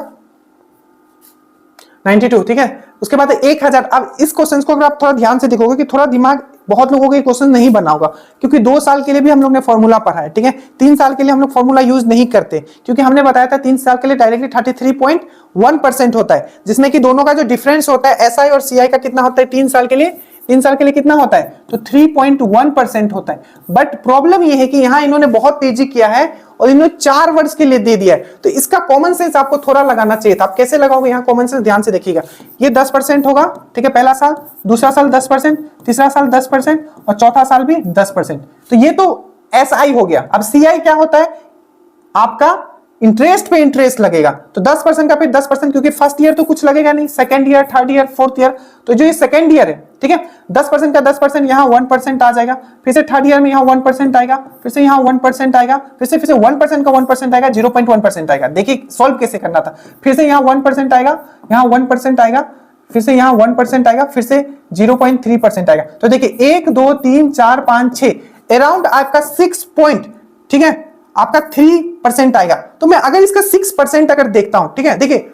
92, ठीक है। उसके बाद 1000। अब इस क्वेश्चन को अगर आप थोड़ा ध्यान से देखोगे कि थोड़ा दिमाग, बहुत लोगों को ये क्वेश्चन नहीं बना होगा, क्योंकि 2 साल के लिए भी हम लोग ने फॉर्मूला पढ़ा है, ठीक है। 3 साल के लिए हम लोग फॉर्मूला यूज नहीं करते, क्योंकि हमने बताया था 3 साल के लिए डायरेक्टली 33.1% होता है, जिसमें कि दोनों का जो डिफरेंस होता है एसआई और सीआई का कितना होता है 3 साल के लिए, 3 साल के लिए कितना होता है, तो 3.1% होता है। बट प्रॉब्लम यह है कि यहां इन्होंने बहुत तेजी किया है और इन्होंने 4 वर्ष के लिए दे दिया है, तो इसका कॉमन सेंस आपको थोड़ा लगाना चाहिए था। आप कैसे लगाओगे, यहाँ कॉमन सेंस ध्यान से देखिएगा। ये 10% होगा, ठीक है, पहला साल, दूसरा साल 10%, तीसरा साल 10% और चौथा साल भी 10%। तो ये तो एसआई हो गया। अब सीआई क्या होता है, आपका इंटरेस्ट पे इंटरेस्ट लगेगा, तो 10% का फिर 10%, क्योंकि फर्स्ट ईयर तो कुछ लगेगा नहीं, second year, third year, fourth year, तो जो ये सेकंड ईयर है, ठीक है, 10% का 10% यहाँ 1% आ जाएगा, फिर से थर्ड ईयर में यहाँ 1% आएगा, फिर से यहाँ 1% आएगा, फिर से 1% का 1% आएगा, 0.1% आएगा। देखिए सॉल्व कैसे करना था, फिर से यहाँ 1% आएगा, यहाँ 1% आएगा, फिर से यहाँ 1% आएगा, फिर से 0.3% आएगा। तो देखिए 1 2 3 4 5 6 अराउंड आपका 6 पॉइंट, ठीक है, आपका 3% आएगा। तो मैं अगर इसका 6% अगर देखता हूं, ठीक है, देखिए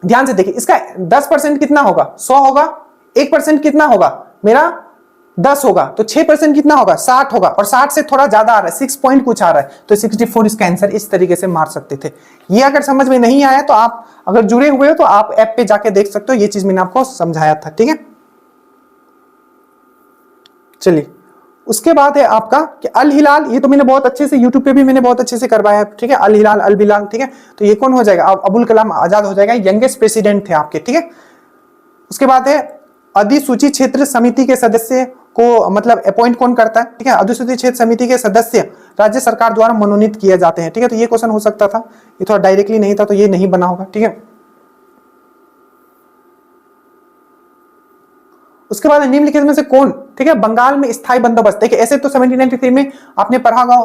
ध्यान से देखिए, इसका 10% कितना होगा, 100 होगा, 1% कितना होगा मेरा 10 होगा, तो 6% कितना होगा 60 होगा, और 60 से थोड़ा ज्यादा आ रहा है, 6 पॉइंट कुछ आ रहा है, तो 64 इसका आंसर इस तरीके से मार सकते थे। ये अगर समझ में नहीं आया तो आप अगर जुड़े हुए हो तो आप ऐप पे जाके देख सकते हो, ये चीज मैंने आपको समझाया था, ठीक है। चलिए उसके बाद है आपका कि अल हिलाल, ये तो मैंने बहुत अच्छे से यूट्यूब पे भी मैंने बहुत अच्छे से करवाया, ठीक है, अल हिलाल अल बिलाल, ठीक है। तो ये कौन हो जाएगा, अब अबुल कलाम आजाद हो जाएगा, यंगेस्ट प्रेसिडेंट थे आपके, ठीक है। उसके बाद है अधिसूचित क्षेत्र समिति के सदस्य को मतलब अपॉइंट कौन करता है, ठीक है, अधिसूचित क्षेत्र समिति के सदस्य राज्य सरकार द्वारा मनोनीत किए जाते हैं, ठीक है। तो ये क्वेश्चन हो सकता था, ये थोड़ा डायरेक्टली नहीं था तो ये नहीं बना होगा, ठीक है। उसके बाद निम्नलिखित में से कौन, ठीक है, बंगाल में स्थायी बंदोबस्त, देखिए ऐसे तो 1793 में आपने पढ़ा होगा,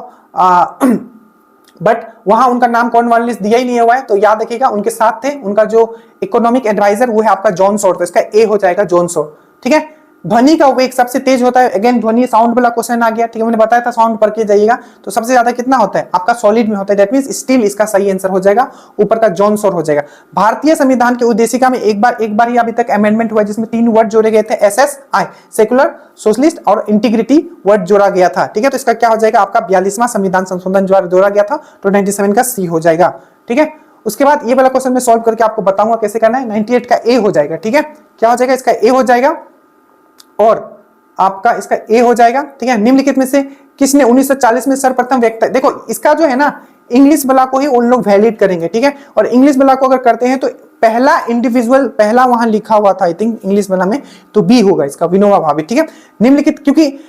बट वहां उनका नाम कॉर्नवालिस दिया ही नहीं हुआ है, तो याद रखिएगा उनके साथ थे उनका जो इकोनॉमिक एडवाइजर वो है आपका जॉन सॉर्ट, तो इसका ए हो जाएगा जॉन सॉर्ट, ठीक है। ध्वनि का वेग सबसे तेज होता है, अगेन ध्वनि साउंड वाला क्वेश्चन आ गया, ठीक है, मैंने बताया था साउंड पढ़ के जाइएगा। तो सबसे ज्यादा कितना होता है आपका सॉलिड में होता है, दैट मींस स्टील इसका सही आंसर हो जाएगा, ऊपर का जॉन सॉर हो जाएगा। भारतीय संविधान के उद्देशिका में एक बार ही अभी तक अमेंडमेंट हुआ जिसमें 3 वर्ड जोड़े गए थे, SSI सेकुलर सोशलिस्ट और इंटीग्रिटी वर्ड जोड़ा गया था, ठीक है। तो इसका क्या हो जाएगा आपका 42वां संविधान संशोधन जोड़ा गया था, तो 97 का सी हो जाएगा, ठीक है। उसके बाद ये वाला क्वेश्चन मैं सॉल्व करके आपको बताऊंगा कैसे करना है, 98 का ए हो जाएगा, ठीक है। क्या हो जाएगा इसका ए हो जाएगा, और आपका इसका ए हो जाएगा, ठीक है। निम्नलिखित में से किसने 1940 में सर्वप्रथम व्यक्त, देखो इसका जो है ना इंग्लिश वाला को ही उन लोग वैलिड करेंगे, ठीक है। और इंग्लिश वाला को अगर करते हैं तो पहला इंडिविजुअल पहला वहां लिखा हुआ था आई थिंक इंग्लिश वाला में, तो बी होगा इसका, विनोबा भावे, ठीक है। निम्नलिखित, क्योंकि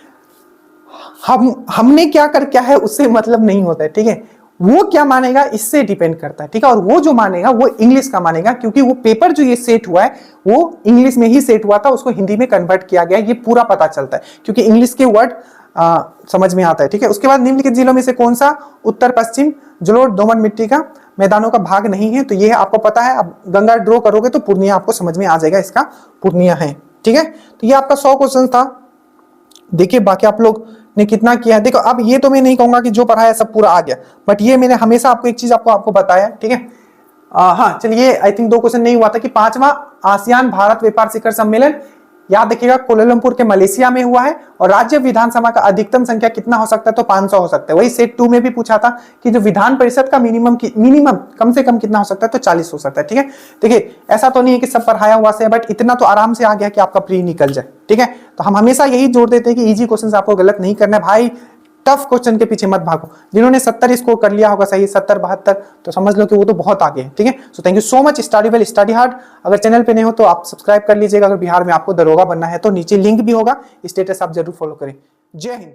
हमने क्या कर क्या है उससे मतलब नहीं होता है, ठीक है, वो क्या मानेगा इससे डिपेंड करता है, ठीक है। और वो जो मानेगा वो इंग्लिश का मानेगा, क्योंकि वो पेपर जो ये सेट हुआ है वो इंग्लिश में ही सेट हुआ था, उसको हिंदी में कन्वर्ट किया गया, ये पूरा पता चलता है क्योंकि इंग्लिश के वर्ड समझ में आता है, ठीक है। उसके बाद निम्नलिखित जिलों में से कौन सा उत्तर पश्चिम जलोढ़ दोमट मिट्टी का मैदानों का भाग नहीं है, तो ये आपको पता है, अब गंगा ड्रॉ करोगे तो पूर्णिया आपको समझ में आ जाएगा, इसका पूर्णिया है, ठीक है। तो ये आपका 100 क्वेश्चन था। देखिए बाकी आप लोग ने कितना किया है, देखो अब ये तो मैं नहीं कहूंगा कि जो पढ़ाया सब पूरा आ गया, बट ये मैंने हमेशा आपको एक चीज आपको बताया, ठीक है। हाँ चलिए, आई थिंक 2 क्वेश्चन नहीं हुआ था कि 5वां आसियान भारत व्यापार शिखर सम्मेलन याद रखिएगा कोलालमपुर के मलेशिया में हुआ है, और राज्य विधानसभा का अधिकतम संख्या कितना हो सकता है, तो 500 हो सकता है। वही सेट 2 में भी पूछा था कि जो विधान परिषद का मिनिमम कम से कम कितना हो सकता है, तो 40 हो सकता है, ठीक है। देखिए ऐसा तो नहीं है कि सब पढ़ाया हुआ से, बट इतना तो आराम से आ गया कि आपका प्री निकल जाए, ठीक है। तो हम हमेशा यही जोड़ देते हैं कि इजी क्वेश्चन आपको गलत नहीं करना है भाई, टफ क्वेश्चन के पीछे मत भागो। जिन्होंने 70 स्कोर कर लिया होगा सही, 70 72, तो समझ लो कि वो तो बहुत आगे है, ठीक है। So thank you so much, study well study hard. अगर चैनल पे नहीं हो तो आप सब्सक्राइब कर लीजिएगा। अगर बिहार में आपको दरोगा बनना है तो नीचे लिंक भी होगा, स्टेटस आप जरूर फॉलो करें। जय हिंद।